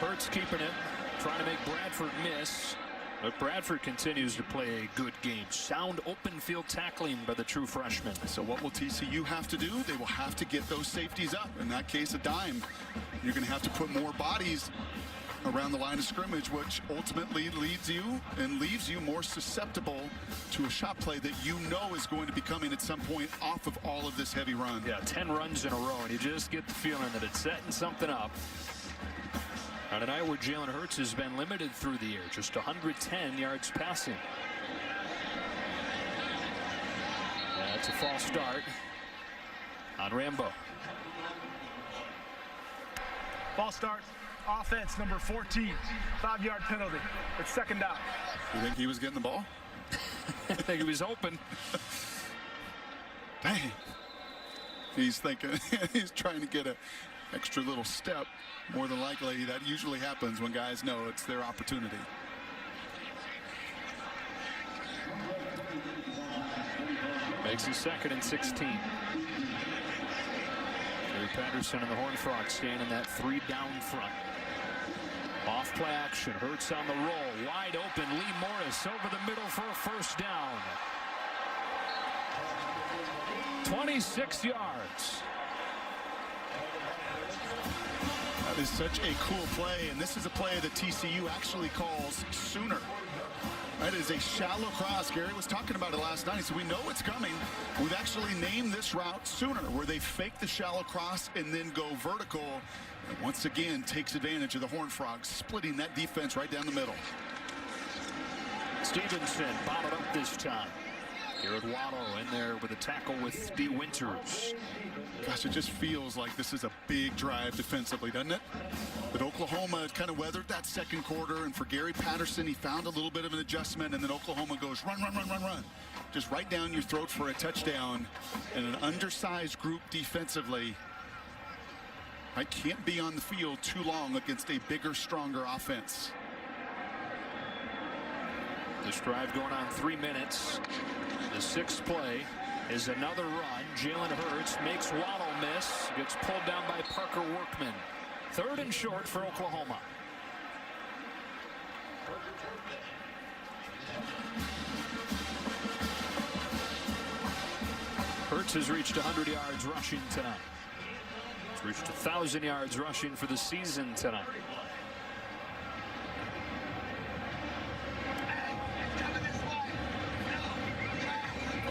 Hurts keeping it, trying to make Bradford miss. But Bradford continues to play a good game. Sound open field tackling by the true freshman. So what will TCU have to do? They will have to get those safeties up. In that case, a dime. You're going to have to put more bodies around the line of scrimmage, which ultimately leads you and leaves you more susceptible to a shot play that you know is going to be coming at some point off of all of this heavy run. Yeah, 10 runs in a row, and you just get the feeling that it's setting something up. On a night where Jalen Hurts has been limited through the air, just 110 yards passing. That's a false start on Rambo. False start. Offense, number 14. 5-yard penalty. It's 2nd down. You think he was getting the ball? I think he was hoping. Dang. He's thinking, he's trying to get an extra little step. More than likely, that usually happens when guys know it's their opportunity. Makes it 2nd and 16. Gary Patterson and the Horned Frogs staying in that 3-down front. Off play action. Hurts on the roll. Wide open. Lee Morris over the middle for a first down. 26 yards. That is such a cool play, and this is a play that TCU actually calls sooner. That is a shallow cross. Gary was talking about it last night. So we know it's coming. We've actually named this route sooner, where they fake the shallow cross and then go vertical. And once again, takes advantage of the Horned Frogs, splitting that defense right down the middle. Stevenson bottled up this time. Garrett Waddle in there with a tackle with D. Winters. Gosh, it just feels like this is a big drive defensively, doesn't it? But Oklahoma kind of weathered that second quarter, and for Gary Patterson, he found a little bit of an adjustment, and then Oklahoma goes run, run, run, run, run. Just right down your throat for a touchdown, and an undersized group defensively. I can't be on the field too long against a bigger, stronger offense. This drive going on 3 minutes. The 6th play. is another run. Jalen Hurts makes Waddle miss. Gets pulled down by Parker Workman. 3rd and short for Oklahoma. Hurts has reached 100 yards rushing tonight. He's reached 1,000 yards rushing for the season tonight.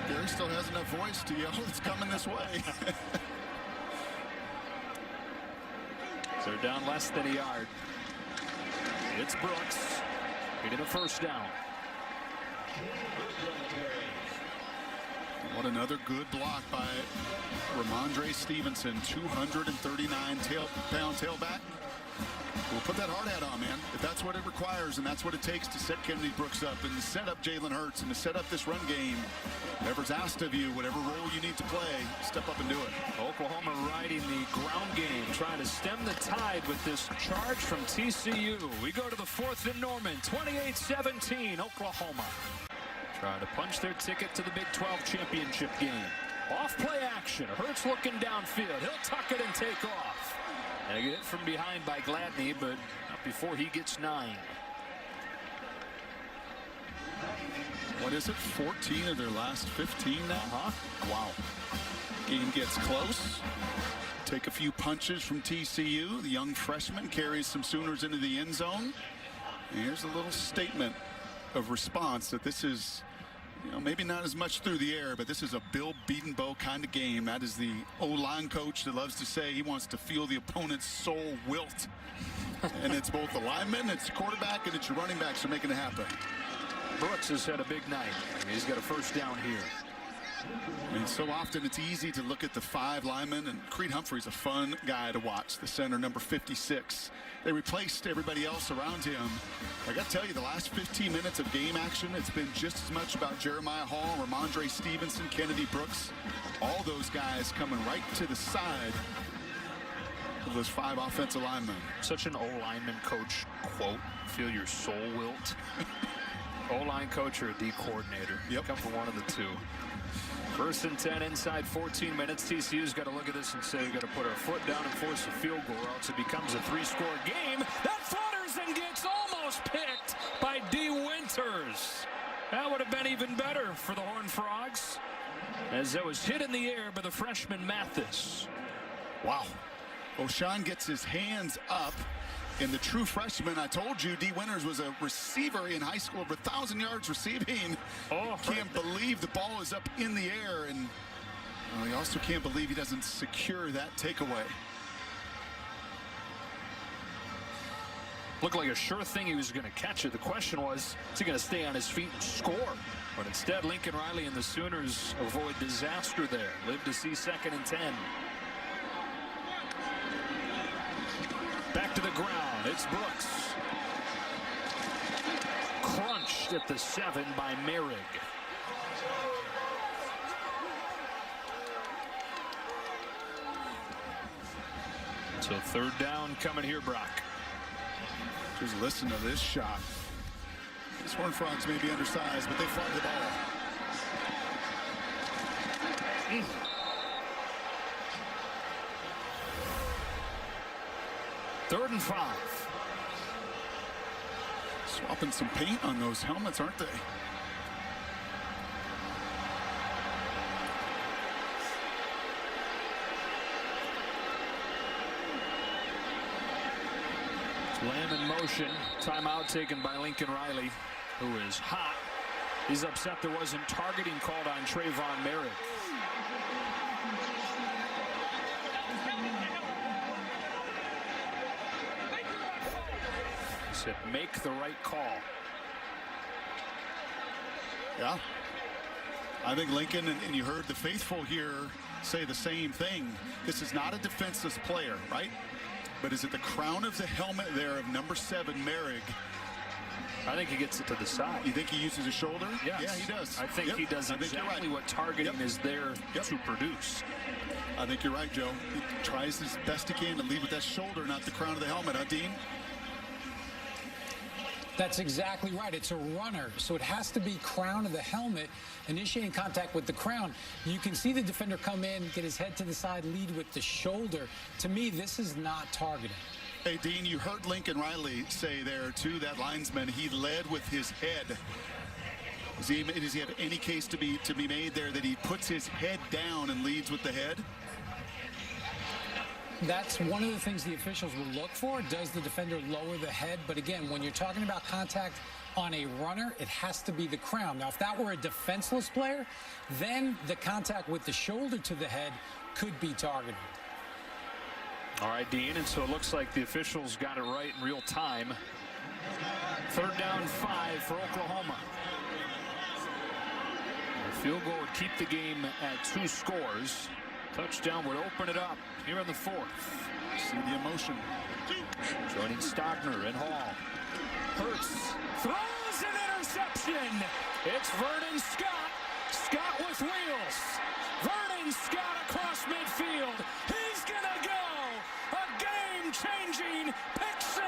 Gary still has enough voice to yell, it's coming this way. So they're down less than a yard. It's Brooks getting a 1st down. What another good block by Ramondre Stevenson, 239-pound tailback. We'll put that hard hat on, man. If that's what it requires and that's what it takes to set Kennedy Brooks up and to set up Jalen Hurts and to set up this run game, whatever's asked of you, whatever role you need to play, step up and do it. Oklahoma riding the ground game, trying to stem the tide with this charge from TCU. We go to the 4th and Norman, 28-17, Oklahoma. Trying to punch their ticket to the Big 12 championship game. Off play action. Hurts looking downfield. He'll tuck it and take off. And get hit from behind by Gladney, but not before he gets 9. What is it? 14 of their last 15 now? Wow. Game gets close. Take a few punches from TCU. The young freshman carries some Sooners into the end zone. And here's a little statement of response that this is, you know, maybe not as much through the air, but this is a Bill Beatenbow kind of game. That is the O-line coach that loves to say he wants to feel the opponent's soul wilt. And it's both the lineman, it's quarterback, and it's your running backs are making it happen. Brooks has had a big night. He's got a 1st down here. And so often it's easy to look at the 5 linemen, and Creed Humphrey's a fun guy to watch, the center, number 56. They replaced everybody else around him. I got to tell you, the last 15 minutes of game action, it's been just as much about Jeremiah Hall, Ramondre Stevenson, Kennedy Brooks, all those guys coming right to the side of those 5 offensive linemen. Such an O-lineman coach quote, feel your soul wilt. O-line coach or a D coordinator. Yep. Come for one of the two. 1st and 10 inside 14 minutes. TCU's got to look at this and say, we've got to put our foot down and force a field goal, or else it becomes a 3-score game. That flutters and gets almost picked by D. Winters. That would have been even better for the Horned Frogs, as it was hit in the air by the freshman Mathis. Wow. O'Shawn gets his hands up. And the true freshman, I told you, D. Winters was a receiver in high school, over 1,000 yards receiving. Can't believe the ball is up in the air, and he also can't believe he doesn't secure that takeaway. Looked like a sure thing he was going to catch it. The question was, is he going to stay on his feet and score? But instead, Lincoln Riley and the Sooners avoid disaster there. Live to see 2nd and 10. Back to the ground. It's Brooks. Crunched at the 7 by Merrig. So 3rd down coming here, Brock. Just listen to this shot. These Horned Frogs may be undersized, but they fly the ball. 3rd and 5. Swapping some paint on those helmets, aren't they? Lamb in motion. Timeout taken by Lincoln Riley, who is hot. He's upset there wasn't targeting called on Trayvon Merrick. He said, make the right call. Yeah. I think Lincoln, and you heard the faithful here say the same thing. This is not a defenseless player, right? But is it the crown of the helmet there of number 7, Merrig? I think he gets it to the side. You think he uses his shoulder? Yes. Yeah, he does. I think he does exactly what targeting is there to produce. I think you're right, Joe. He tries his best he can to lead with that shoulder, not the crown of the helmet, huh, Dean? That's exactly right. It's a runner, so it has to be crown of the helmet, initiating contact with the crown. You can see the defender come in, get his head to the side, lead with the shoulder. To me, this is not targeting. Hey, Dean, you heard Lincoln Riley say there to that linesman, he led with his head. Does he have any case to be made there that he puts his head down and leads with the head? That's one of the things the officials will look for. Does the defender lower the head? But again, when you're talking about contact on a runner, it has to be the crown. Now, if that were a defenseless player, then the contact with the shoulder to the head could be targeted. All right, Dean, and so it looks like the officials got it right in real time. 3rd down 5 for Oklahoma. The field goal would keep the game at 2 scores. Touchdown would open it up here in the 4th. See the emotion. Joining Stockner and Hall. Hurts throws an interception. It's Vernon Scott. Scott with wheels. Vernon Scott across midfield. He's gonna go. A game-changing pick 6.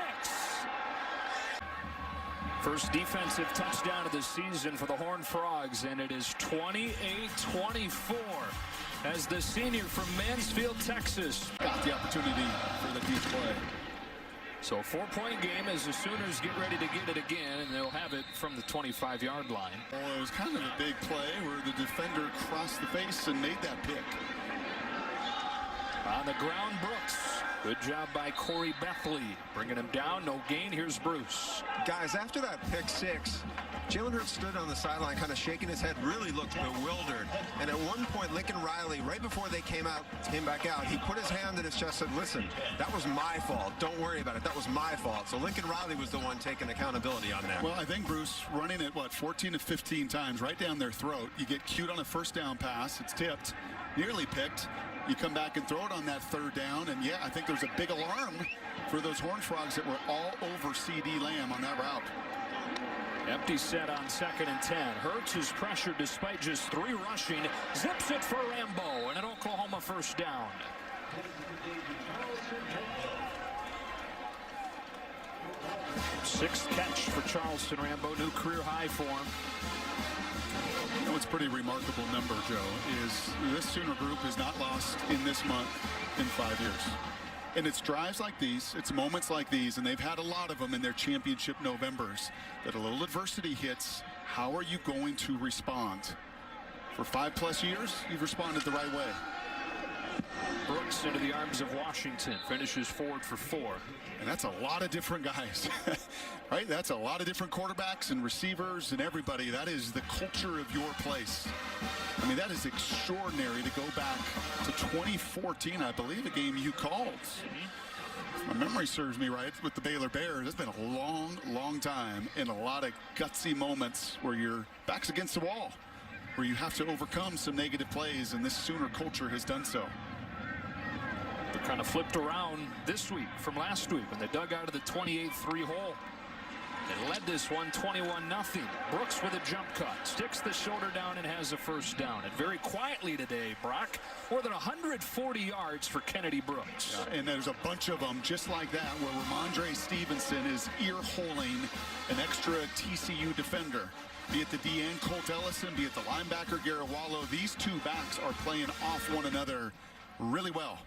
First defensive touchdown of the season for the Horned Frogs, and it is 28-24. As the senior from Mansfield, Texas, got the opportunity for the huge play. So a 4-point game as the Sooners get ready to get it again, and they'll have it from the 25-yard line. Well, it was kind of a big play where the defender crossed the face and made that pick. On the ground, Brooks. Good job by Corey Bethley. Bringing him down, no gain. Here's Bruce. Guys, after that pick 6, Jalen Hurts stood on the sideline kind of shaking his head, really looked bewildered. And at one point, Lincoln Riley, right before they came back out, he put his hand in his chest and said, listen, that was my fault. Don't worry about it. That was my fault. So Lincoln Riley was the one taking accountability on that. Well, I think, Bruce, running it, 14 to 15 times right down their throat. You get cued on a 1st down pass. It's tipped, nearly picked. You come back and throw it on that 3rd down. And, yeah, I think there's a big alarm for those Horned Frogs that were all over C.D. Lamb on that route. Empty set on 2nd and 10. Hurts is pressured despite just 3 rushing. Zips it for Rambo, and an Oklahoma 1st down. Sixth catch for Charleston Rambo, new career high for him. You know what's pretty remarkable number, Joe, is this Sooner group has not lost in this month in 5 years. And it's drives like these, it's moments like these, and they've had a lot of them in their championship Novembers, that a little adversity hits. How are you going to respond? For 5+ years, you've responded the right way. Brooks into the arms of Washington, finishes forward for 4. And that's a lot of different guys, right? That's a lot of different quarterbacks and receivers and everybody. That is the culture of your place. I mean, that is extraordinary to go back to 2014, I believe, a game you called. If my memory serves me right, with the Baylor Bears. It's been a long, long time, and a lot of gutsy moments where your back's against the wall, where you have to overcome some negative plays, and this Sooner culture has done so. They're kind of flipped around this week from last week when they dug out of the 28-3 hole. They led this one 21-0. Brooks with a jump cut, sticks the shoulder down and has a 1st down. And very quietly today, Brock, more than 140 yards for Kennedy Brooks. Yeah, and there's a bunch of them just like that, where Ramondre Stevenson is ear-holing an extra TCU defender. Be it the DN Colt Ellison, be it the linebacker Garrett Wallow, these 2 backs are playing off one another really well.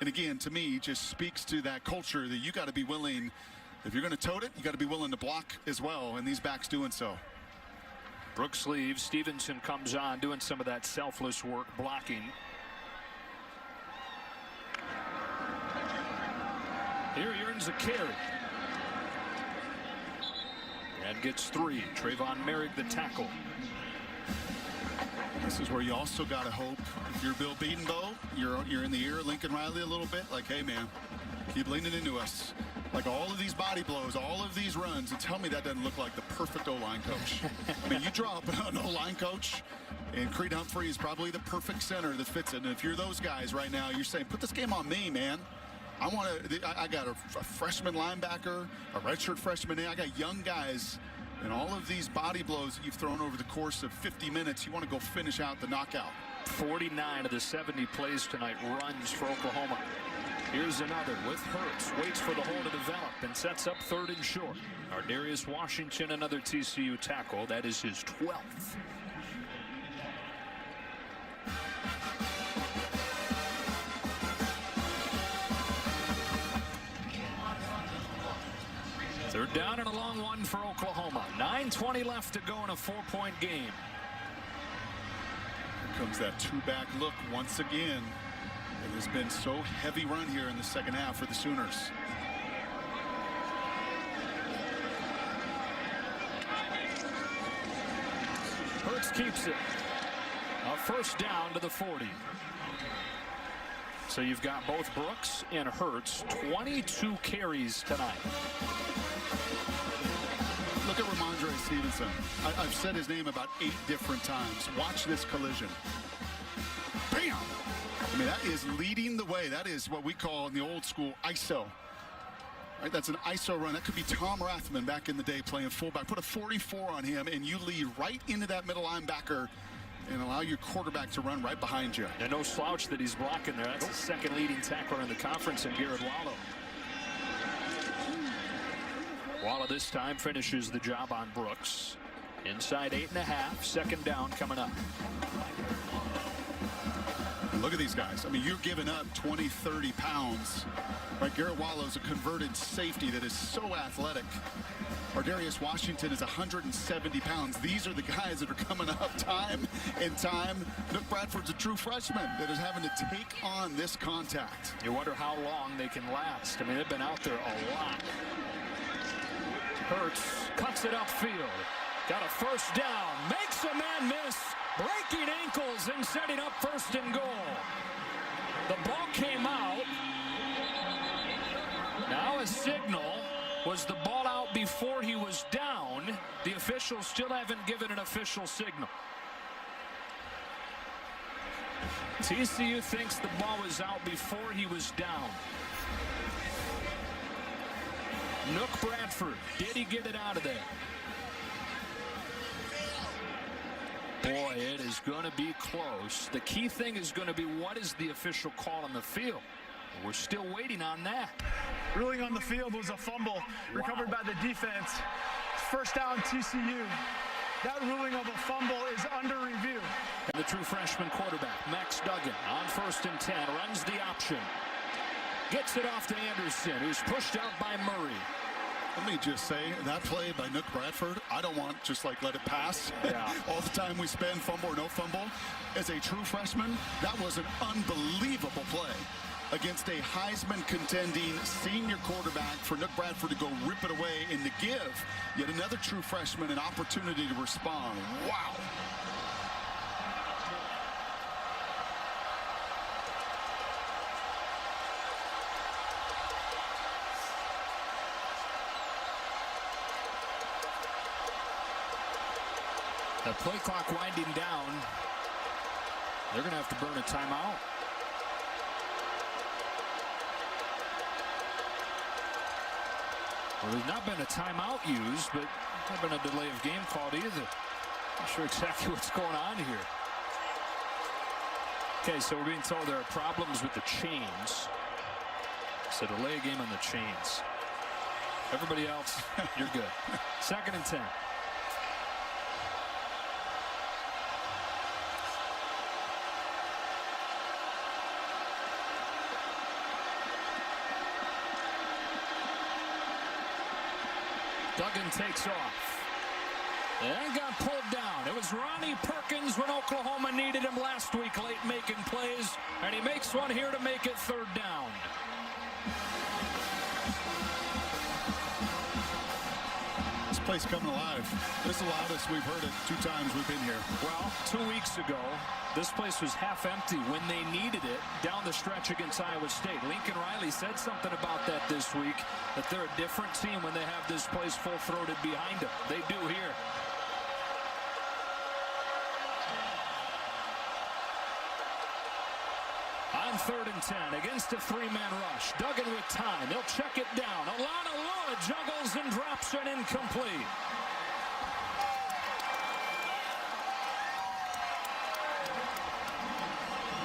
And again, to me, just speaks to that culture that you got to be willing. If you're going to tote it, you got to be willing to block as well, and these backs doing so. Brooks leaves. Stevenson comes on, doing some of that selfless work, blocking. Here he earns a carry. And gets 3. Trayvon Merrick, the tackle. This is where you also got to hope, if you're Bill Beatonbow, you're in the ear of Lincoln Riley a little bit, like, hey, man, keep leaning into us. Like all of these body blows, all of these runs, and tell me that doesn't look like the perfect O-line coach. I mean, you draw up an O-line coach, and Creed Humphrey is probably the perfect center that fits it. And if you're those guys right now, you're saying, put this game on me, man. I got a freshman linebacker, a redshirt freshman. I got young guys, and all of these body blows that you've thrown over the course of 50 minutes, you want to go finish out the knockout. 49 of the 70 plays tonight runs for Oklahoma. Here's another with Hurts. Waits for the hole to develop and sets up 3rd and short. Darius Washington, another TCU tackle. That is his 12th. Third down and a long one for Oklahoma. 9:20 left to go in a 4-point game. Here comes that 2-back look once again. It has been so heavy run here in the second half for the Sooners. Hurts keeps it. A first down to the 40. So you've got both Brooks and Hurts, 22 carries tonight. Look at Ramondre Stevenson. I've said his name about 8 different times. Watch this collision. Bam! I mean, that is leading the way. That is what we call in the old school ISO. Right, that's an ISO run. That could be Tom Rathman back in the day playing fullback. Put a 44 on him, and you lead right into that middle linebacker and allow your quarterback to run right behind you. And no slouch that he's blocking there. That's the second leading tackler in the conference in Garrett Wallow. Wallow this time finishes the job on Brooks. Inside 8.5. Second down coming up. Look at these guys. I mean, you're giving up 20, 30 pounds. Right, Garrett Wallow's a converted safety that is so athletic. Darius Washington is 170 pounds. These are the guys that are coming up time and time. Nook Bradford's a true freshman that is having to take on this contact. You wonder how long they can last. I mean, they've been out there a lot. Hurts cuts it upfield. Got a first down. Makes a man miss. Breaking ankles and setting up 1st and goal. The ball came out. Now a signal. Was the ball out before he was down? The officials still haven't given an official signal. TCU thinks the ball was out before he was down. Nook Bradford, did he get it out of there? Boy, it is going to be close. The key thing is going to be, what is the official call on the field? We're still waiting on that. Ruling on the field was a fumble recovered by the defense. First down, TCU. That ruling of a fumble is under review. And the true freshman quarterback, Max Duggan, on 1st and 10, runs the option. Gets it off to Anderson, who's pushed out by Murray. Let me just say, that play by Nook Bradford, I don't want just like let it pass. Yeah. All the time we spend, fumble or no fumble. As a true freshman, that was an unbelievable play against a Heisman contending senior quarterback for Nook Bradford to go rip it away and to give yet another true freshman an opportunity to respond. Wow. The play clock winding down. They're going to have to burn a timeout. Well, there's not been a timeout used, but not been a delay of game called either. Not sure exactly what's going on here. Okay, so we're being told there are problems with the chains. So delay a game on the chains. Everybody else, you're good. 2nd and 10. Duggan takes off and got pulled down. It was Ronnie Perkins when Oklahoma needed him last week, late making plays, and he makes one here to make it 3rd down. This place coming alive. This is the loudest we've heard it 2 times we've been here. Well, 2 weeks ago, this place was half empty when they needed it down the stretch against Iowa State. Lincoln Riley said something about that this week, that they're a different team when they have this place full-throated behind them. They do here. On 3rd and 10 against a 3-man rush. Duggan with time. They'll check it down. Alana Lua juggles and drops an incomplete.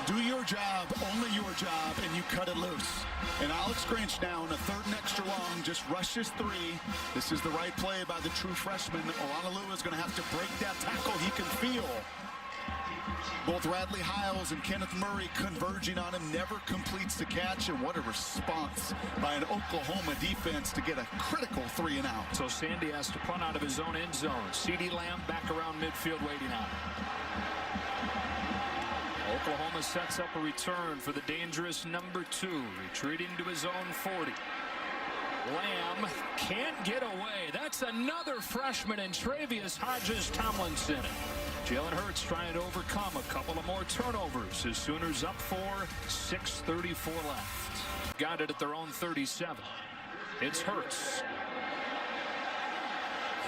Do your job, only your job, and you cut it loose. And Alex Grinch now in a third and extra long just rushes three. This is the right play by the true freshman. Olanolu is going to have to break that tackle. He can feel both Radley Hiles and Kenneth Murray converging on him. Never completes the catch, and what a response by an Oklahoma defense to get a critical 3 and out. So Sandy has to punt out of his own end zone. CeeDee Lamb back around midfield waiting on him. Oklahoma sets up a return for the dangerous number 2, retreating to his own 40. Lamb can't get away. That's another freshman in Travius Hodges-Tomlinson. Jalen Hurts trying to overcome a couple of more turnovers. His Sooners up 4, 6:34 left. Got it at their own 37. It's Hurts.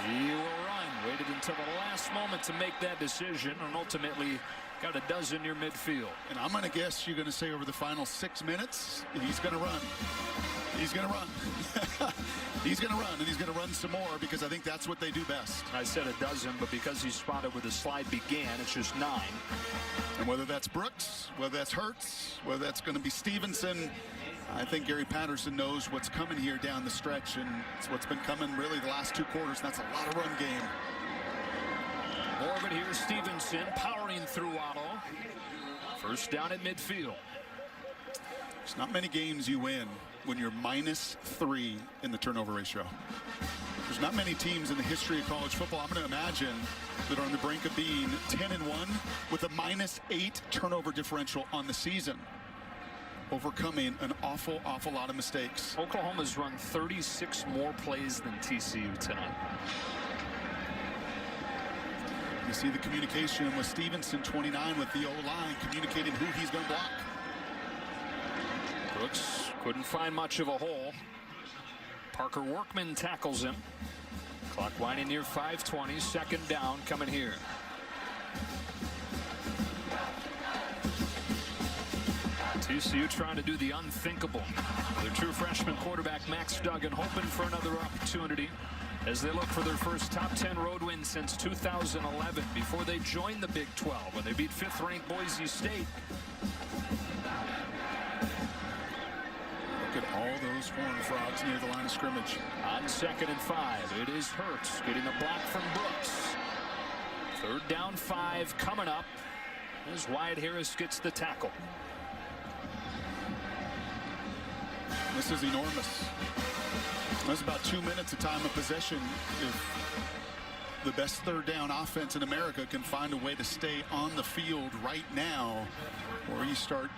He will run. Waited until the last moment to make that decision, and ultimately got a dozen near midfield. And I'm going to guess you're going to say over the final 6 minutes, he's going to run. He's going to run. He's going to run, and he's going to run some more because I think that's what they do best. I said a dozen, but because he's spotted where the slide began, it's just 9. And whether that's Brooks, whether that's Hurts, whether that's going to be Stevenson, I think Gary Patterson knows what's coming here down the stretch, and it's what's been coming really the last 2 quarters. That's a lot of run game. More of it here. Stevenson powering through Otto. First down at midfield. There's not many games you win when you're -3 in the turnover ratio. There's not many teams in the history of college football, I'm going to imagine, that are on the brink of being 10-1 with a -8 turnover differential on the season, overcoming an awful lot of mistakes. Oklahoma's run 36 more plays than TCU tonight. You see the communication with Stevenson, 29, with the O-line, communicating who he's going to block. Brooks couldn't find much of a hole. Parker Workman tackles him. Clock winding near 5:20. Second down coming here. TCU trying to do the unthinkable. Their true freshman quarterback Max Duggan hoping for another opportunity as they look for their first top 10 road win since 2011, before they joined the Big 12 when they beat 5th-ranked Boise State. Look at all those Horned Frogs near the line of scrimmage. On 2nd and 5, it is Hurts getting a block from Brooks. 3rd down 5 coming up as Wyatt Harris gets the tackle. This is enormous. That's about 2 minutes of time of possession. If the best 3rd down offense in America can find a way to stay on the field right now, or you start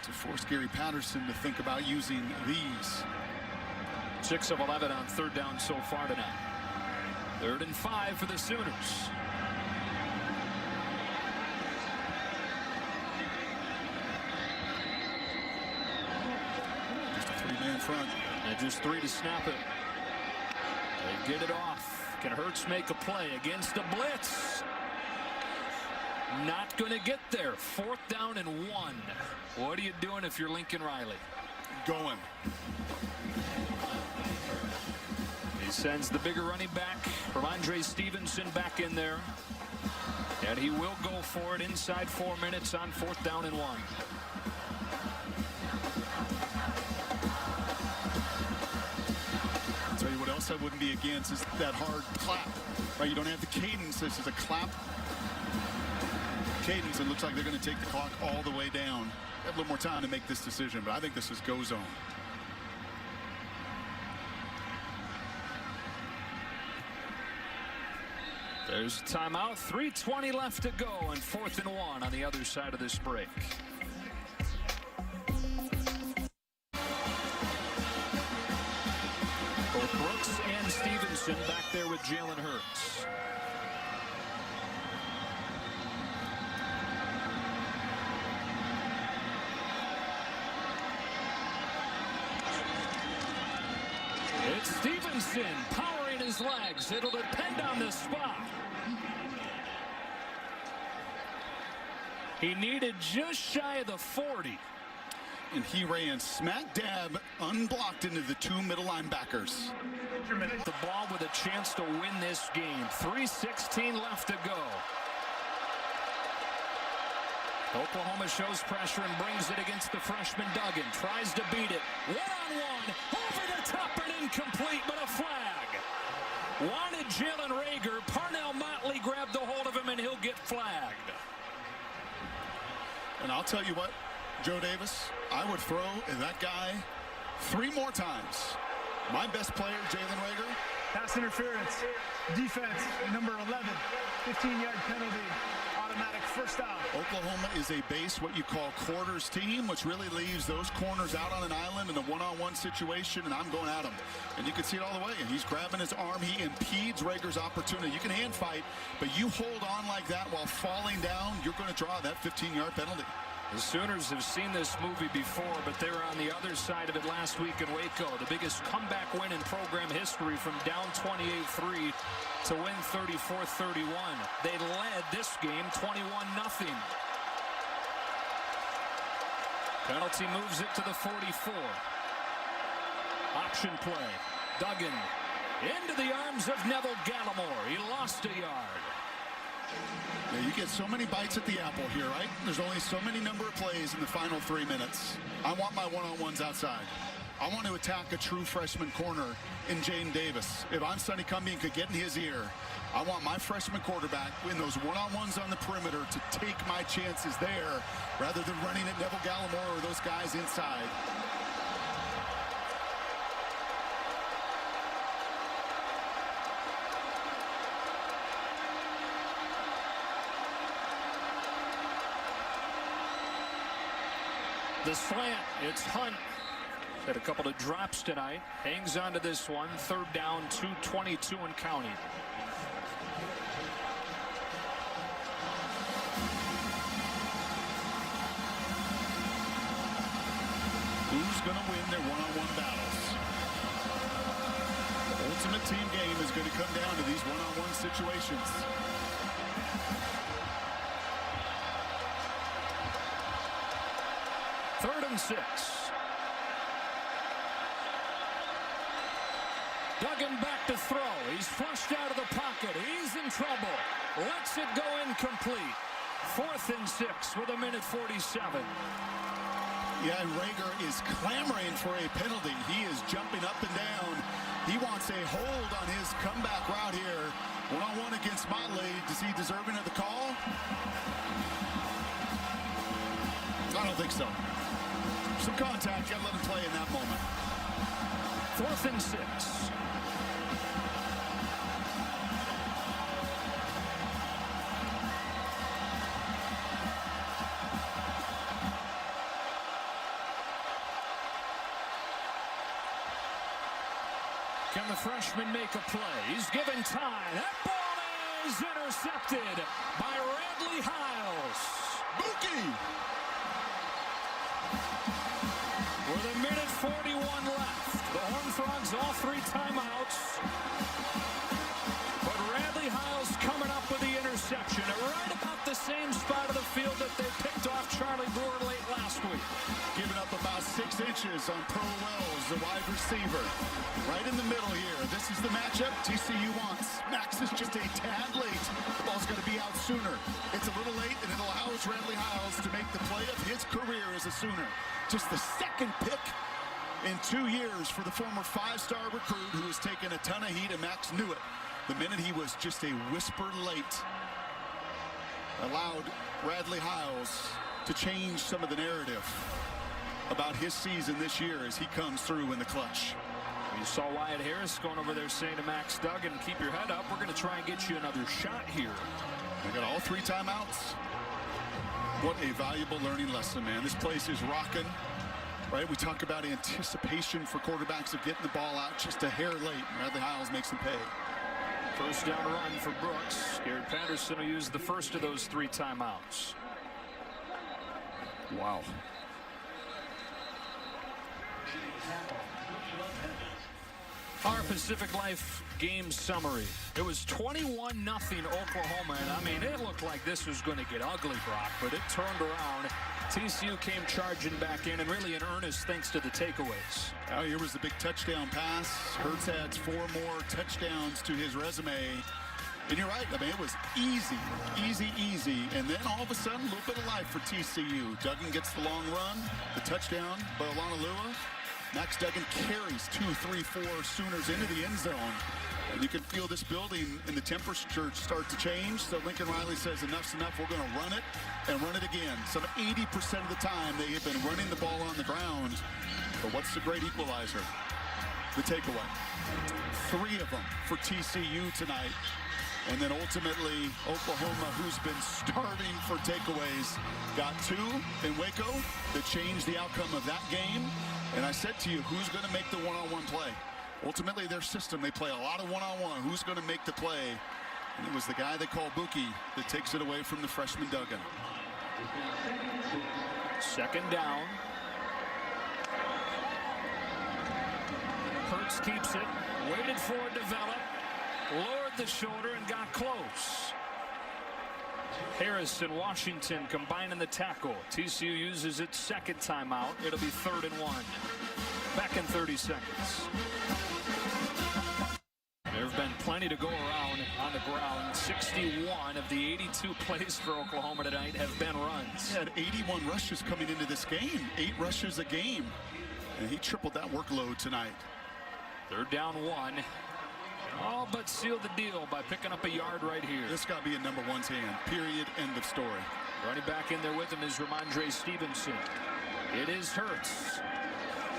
to force Gary Patterson to think about using these. 6 of 11 on 3rd down so far tonight. 3rd and 5 for the Sooners. Just a 3-man front. And just 3 to snap it. They get it off. Can Hurts make a play against a blitz? Not going to get there. 4th down and 1. What are you doing if you're Lincoln Riley? Going. He sends the bigger running back, Ramondre Stevenson, back in there. And he will go for it inside 4 minutes on 4th down and 1. I'll tell you what else I wouldn't be against is that hard clap. Right? You don't have the cadence. This is a clap cadence. It looks like they're going to take the clock all the way down. They have a little more time to make this decision, but I think this is go zone. There's a timeout. 3:20 left to go, and 4th and 1 on the other side of this break. Both Brooks and Stevenson back there with Jalen Hurts. It's Stevenson powering his legs. It'll depend on the spot. He needed just shy of the 40. And he ran smack dab unblocked into the 2 middle linebackers. The ball with a chance to win this game. 3:16 left to go. Oklahoma shows pressure and brings it against the freshman Duggan. Tries to beat it. One-on-one. Over the top and incomplete, but a flag. Wanted Jalen Reagor. Parnell Motley grabbed a hold of him, and he'll get flagged. And I'll tell you what, Joe Davis, I would throw that guy 3 more times. My best player, Jalen Reagor. Pass interference. Defense, number 11. 15-yard penalty. Automatic first down. Oklahoma is a base, what you call quarters team, which really leaves those corners out on an island in a one-on-one situation, and I'm going at him. And you can see it all the way. And he's grabbing his arm. He impedes Reagor's opportunity. You can hand fight, but you hold on like that while falling down, you're going to draw that 15-yard penalty. The Sooners have seen this movie before, but they were on the other side of it last week in Waco. The biggest comeback win in program history, from down 28-3 to win 34-31. They led this game 21-0. Penalty moves it to the 44. Option play. Duggan into the arms of Neville Gallimore. He lost a yard. Yeah, you get so many bites at the apple here, right? There's only so many number of plays in the final 3 minutes. I want my one-on-ones outside. I want to attack a true freshman corner in Jane Davis. If I'm Sonny Cumbie and could get in his ear, I want my freshman quarterback in those one-on-ones on the perimeter to take my chances there rather than running at Neville Gallimore or those guys inside. The slant, it's Hunt. Had a couple of drops tonight. Hangs on to this one. 3rd down, 2:22 and counting. Who's going to win their one-on-one battles? The ultimate team game is going to come down to these one-on-one situations. 3rd and 6. Duggan back to throw. He's flushed out of the pocket. He's in trouble. Lets it go incomplete. 4th and 6 with 1:47. Yeah, and Reagor is clamoring for a penalty. He is jumping up and down. He wants a hold on his comeback route here. One-on-one against Motley. Is he deserving of the call? I don't think so. Some contact, gotta let him play in that moment. 4th and 6. Can the freshman make a play? He's given time. That ball is intercepted by Radley Hiles. Bookie! With 1:41 left. The Horned Frogs all 3 timeouts. But Radley Hiles coming up with the interception at right about the same spot of the field that they picked off Charlie Brewer late last week. Giving up about 6 inches on Pearl Wells, the wide receiver. Right in the middle here. This is the matchup TCU wants. Max is just a tad late. The ball's got to be out sooner. It's a little late, and it allows Radley Hiles to make the play of his career as a Sooner. Just the 2nd pick in 2 years for the former 5-star recruit who has taken a ton of heat, and Max knew it the minute he was just a whisper late. Allowed Radley Hiles to change some of the narrative about his season this year as he comes through in the clutch. You saw Wyatt Harris going over there saying to Max Duggan, keep your head up. We're going to try and get you another shot here. They got all 3 timeouts. What a valuable learning lesson, man. This place is rocking, right? We talk about anticipation for quarterbacks of getting the ball out just a hair late. Radley Hiles makes them pay. 1st down run for Brooks. Garrett Patterson will use the first of those 3 timeouts. Wow. Our Pacific Life game summary. It was 21-0 Oklahoma, and I mean, it looked like this was going to get ugly, Brock, but it turned around. TCU came charging back in, and really in earnest thanks to the takeaways. Oh, here was the big touchdown pass. Hurts adds 4 more touchdowns to his resume. And you're right. I mean, it was easy, easy. And then all of a sudden, a little bit of life for TCU. Duggan gets the long run, the touchdown by Olanolua. Max Duggan carries 2, 3, 4 Sooners into the end zone. And you can feel this building and the temperature start to change. So Lincoln Riley says, enough's enough. We're going to run it and run it again. So 80% of the time, they have been running the ball on the ground. But what's the great equalizer? The takeaway. 3 of them for TCU tonight. And then ultimately, Oklahoma, who's been starving for takeaways, got 2 in Waco that changed the outcome of that game. And I said to you, who's going to make the one-on-one play? Ultimately, their system, they play a lot of one-on-one. Who's going to make the play? And it was the guy they call Buki that takes it away from the freshman Duggan. 2nd down. Hurts keeps it, waited for it to develop, lowered the shoulder and got close. Harris and Washington combining the tackle. TCU uses its 2nd timeout. It'll be 3rd and 1. Back in 30 seconds. There have been plenty to go around on the ground. 61 of the 82 plays for Oklahoma tonight have been runs. He had 81 rushes coming into this game. 8 rushes a game. And he tripled that workload tonight. 3rd down 1. All but sealed the deal by picking up a yard right here. This got to be in number 1's hand. Period. End of story. Running back in there with him is Ramondre Stevenson. It is Hurts.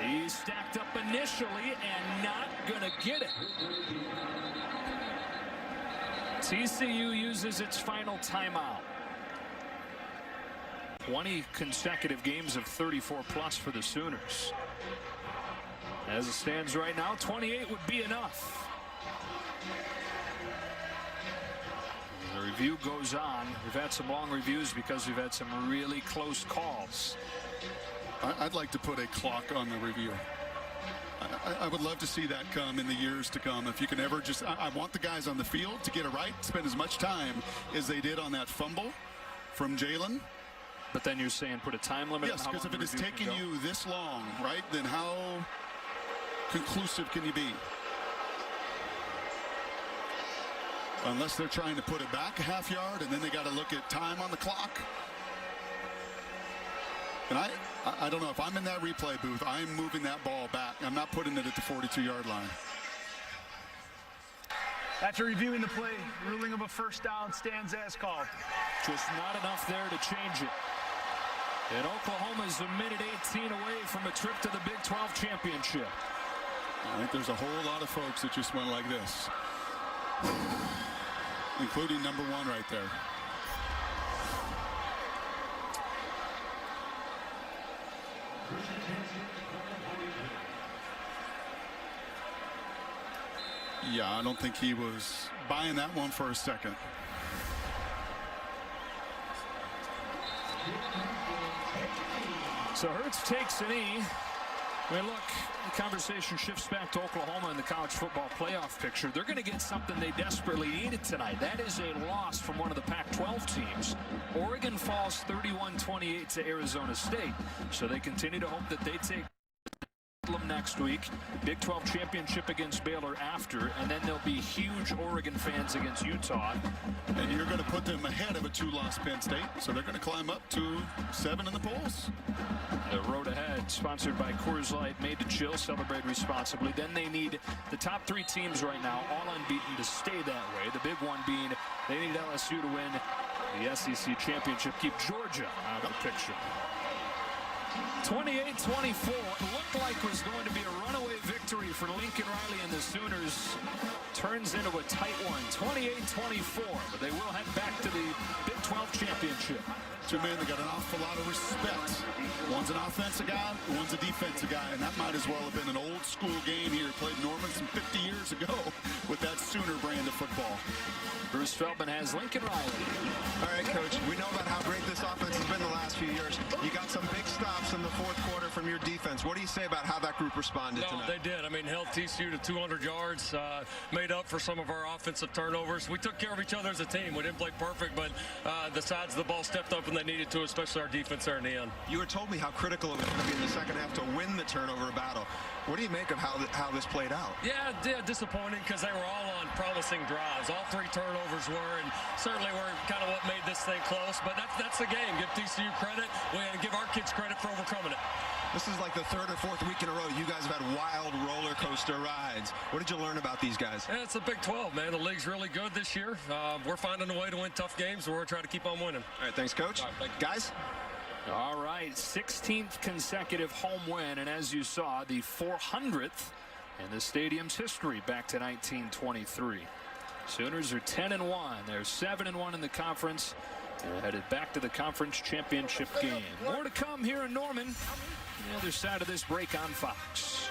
He's stacked up initially and not going to get it. TCU uses its final timeout. 20 consecutive games of 34+ for the Sooners. As it stands right now, 28 would be enough. The review goes on. We've had some long reviews because we've had some really close calls. I'd like to put a clock on the review. I would love to see that come in the years to come. If you can ever just, I want the guys on the field to get it right, spend as much time as they did on that fumble from Jalen. But then you're saying put a time limit? Yes, because if it is taking you this long, right, then how conclusive can you be? Unless they're trying to put it back a half yard and then they got to look at time on the clock. And I don't know, if I'm in that replay booth, I'm moving that ball back. I'm not putting it at the 42-yard line. After reviewing the play, ruling of a 1st down stands as called. Just not enough there to change it. And Oklahoma's a minute 18 away from a trip to the Big 12 championship. I think there's a whole lot of folks that just went like this, including number 1 right there. Yeah, I don't think he was buying that one for a second. So Hurts takes a knee. I mean, look, the conversation shifts back to Oklahoma in the college football playoff picture. They're going to get something they desperately needed tonight. That is a loss from one of the Pac-12 teams. Oregon falls 31-28 to Arizona State. So they continue to hope that they take them next week. Big 12 championship against Baylor after, and then there'll be huge Oregon fans against Utah. And you're going to put them ahead of a 2-loss Penn State, so they're going to climb up to 7 in the polls. The road ahead, sponsored by Coors Light, made to chill, celebrate responsibly. Then they need the top 3 teams right now, all unbeaten, to stay that way. The big one being they need LSU to win the SEC championship, keep Georgia out of the picture. 28-24, it looked like was going to be a runaway victory for Lincoln Riley and the Sooners. Turns into a tight one, 28-24, but they will head back to the Big 12 championship. 2 men that got an awful lot of respect. One's an offensive guy, one's a defensive guy, and that might as well have been an old school game here. Played Norman some 50 years ago with that Sooner brand of football. Bruce Feldman has Lincoln Riley. All right, Coach, we know about how great this offense has been the last few years. You got some big stops stops in the fourth quarter from your defense. What do you say about how that group responded No, tonight? they did. I mean, held TCU to 200 yards, made up for some of our offensive turnovers. We took care of each other as a team. We didn't play perfect, but the sides of the ball stepped up when they needed to, especially our defense there in the end. You were told me how critical it was going to be in the second half to win the turnover battle. What do you make of how this played out? Yeah, disappointing because they were all on promising drives. All three turnovers were, and certainly were kind of what made this thing close. But that's the game. Give TCU credit. We give our kids credit for overcoming it. This is like the third or fourth week in a row. You guys have had wild roller coaster rides. What did you learn about these guys? Yeah, it's a Big 12, man. The league's really good this year. We're finding a way to win tough games, and we're trying to keep on winning. All right, thanks, Coach. All right, thank you. Guys? All right, 16th consecutive home win, and as you saw, the 400th in the stadium's history back to 1923. Sooners are 10-1. They're 7-1 in the conference. They're headed back to the conference championship game. More to come here in Norman. The other side of this break on Fox.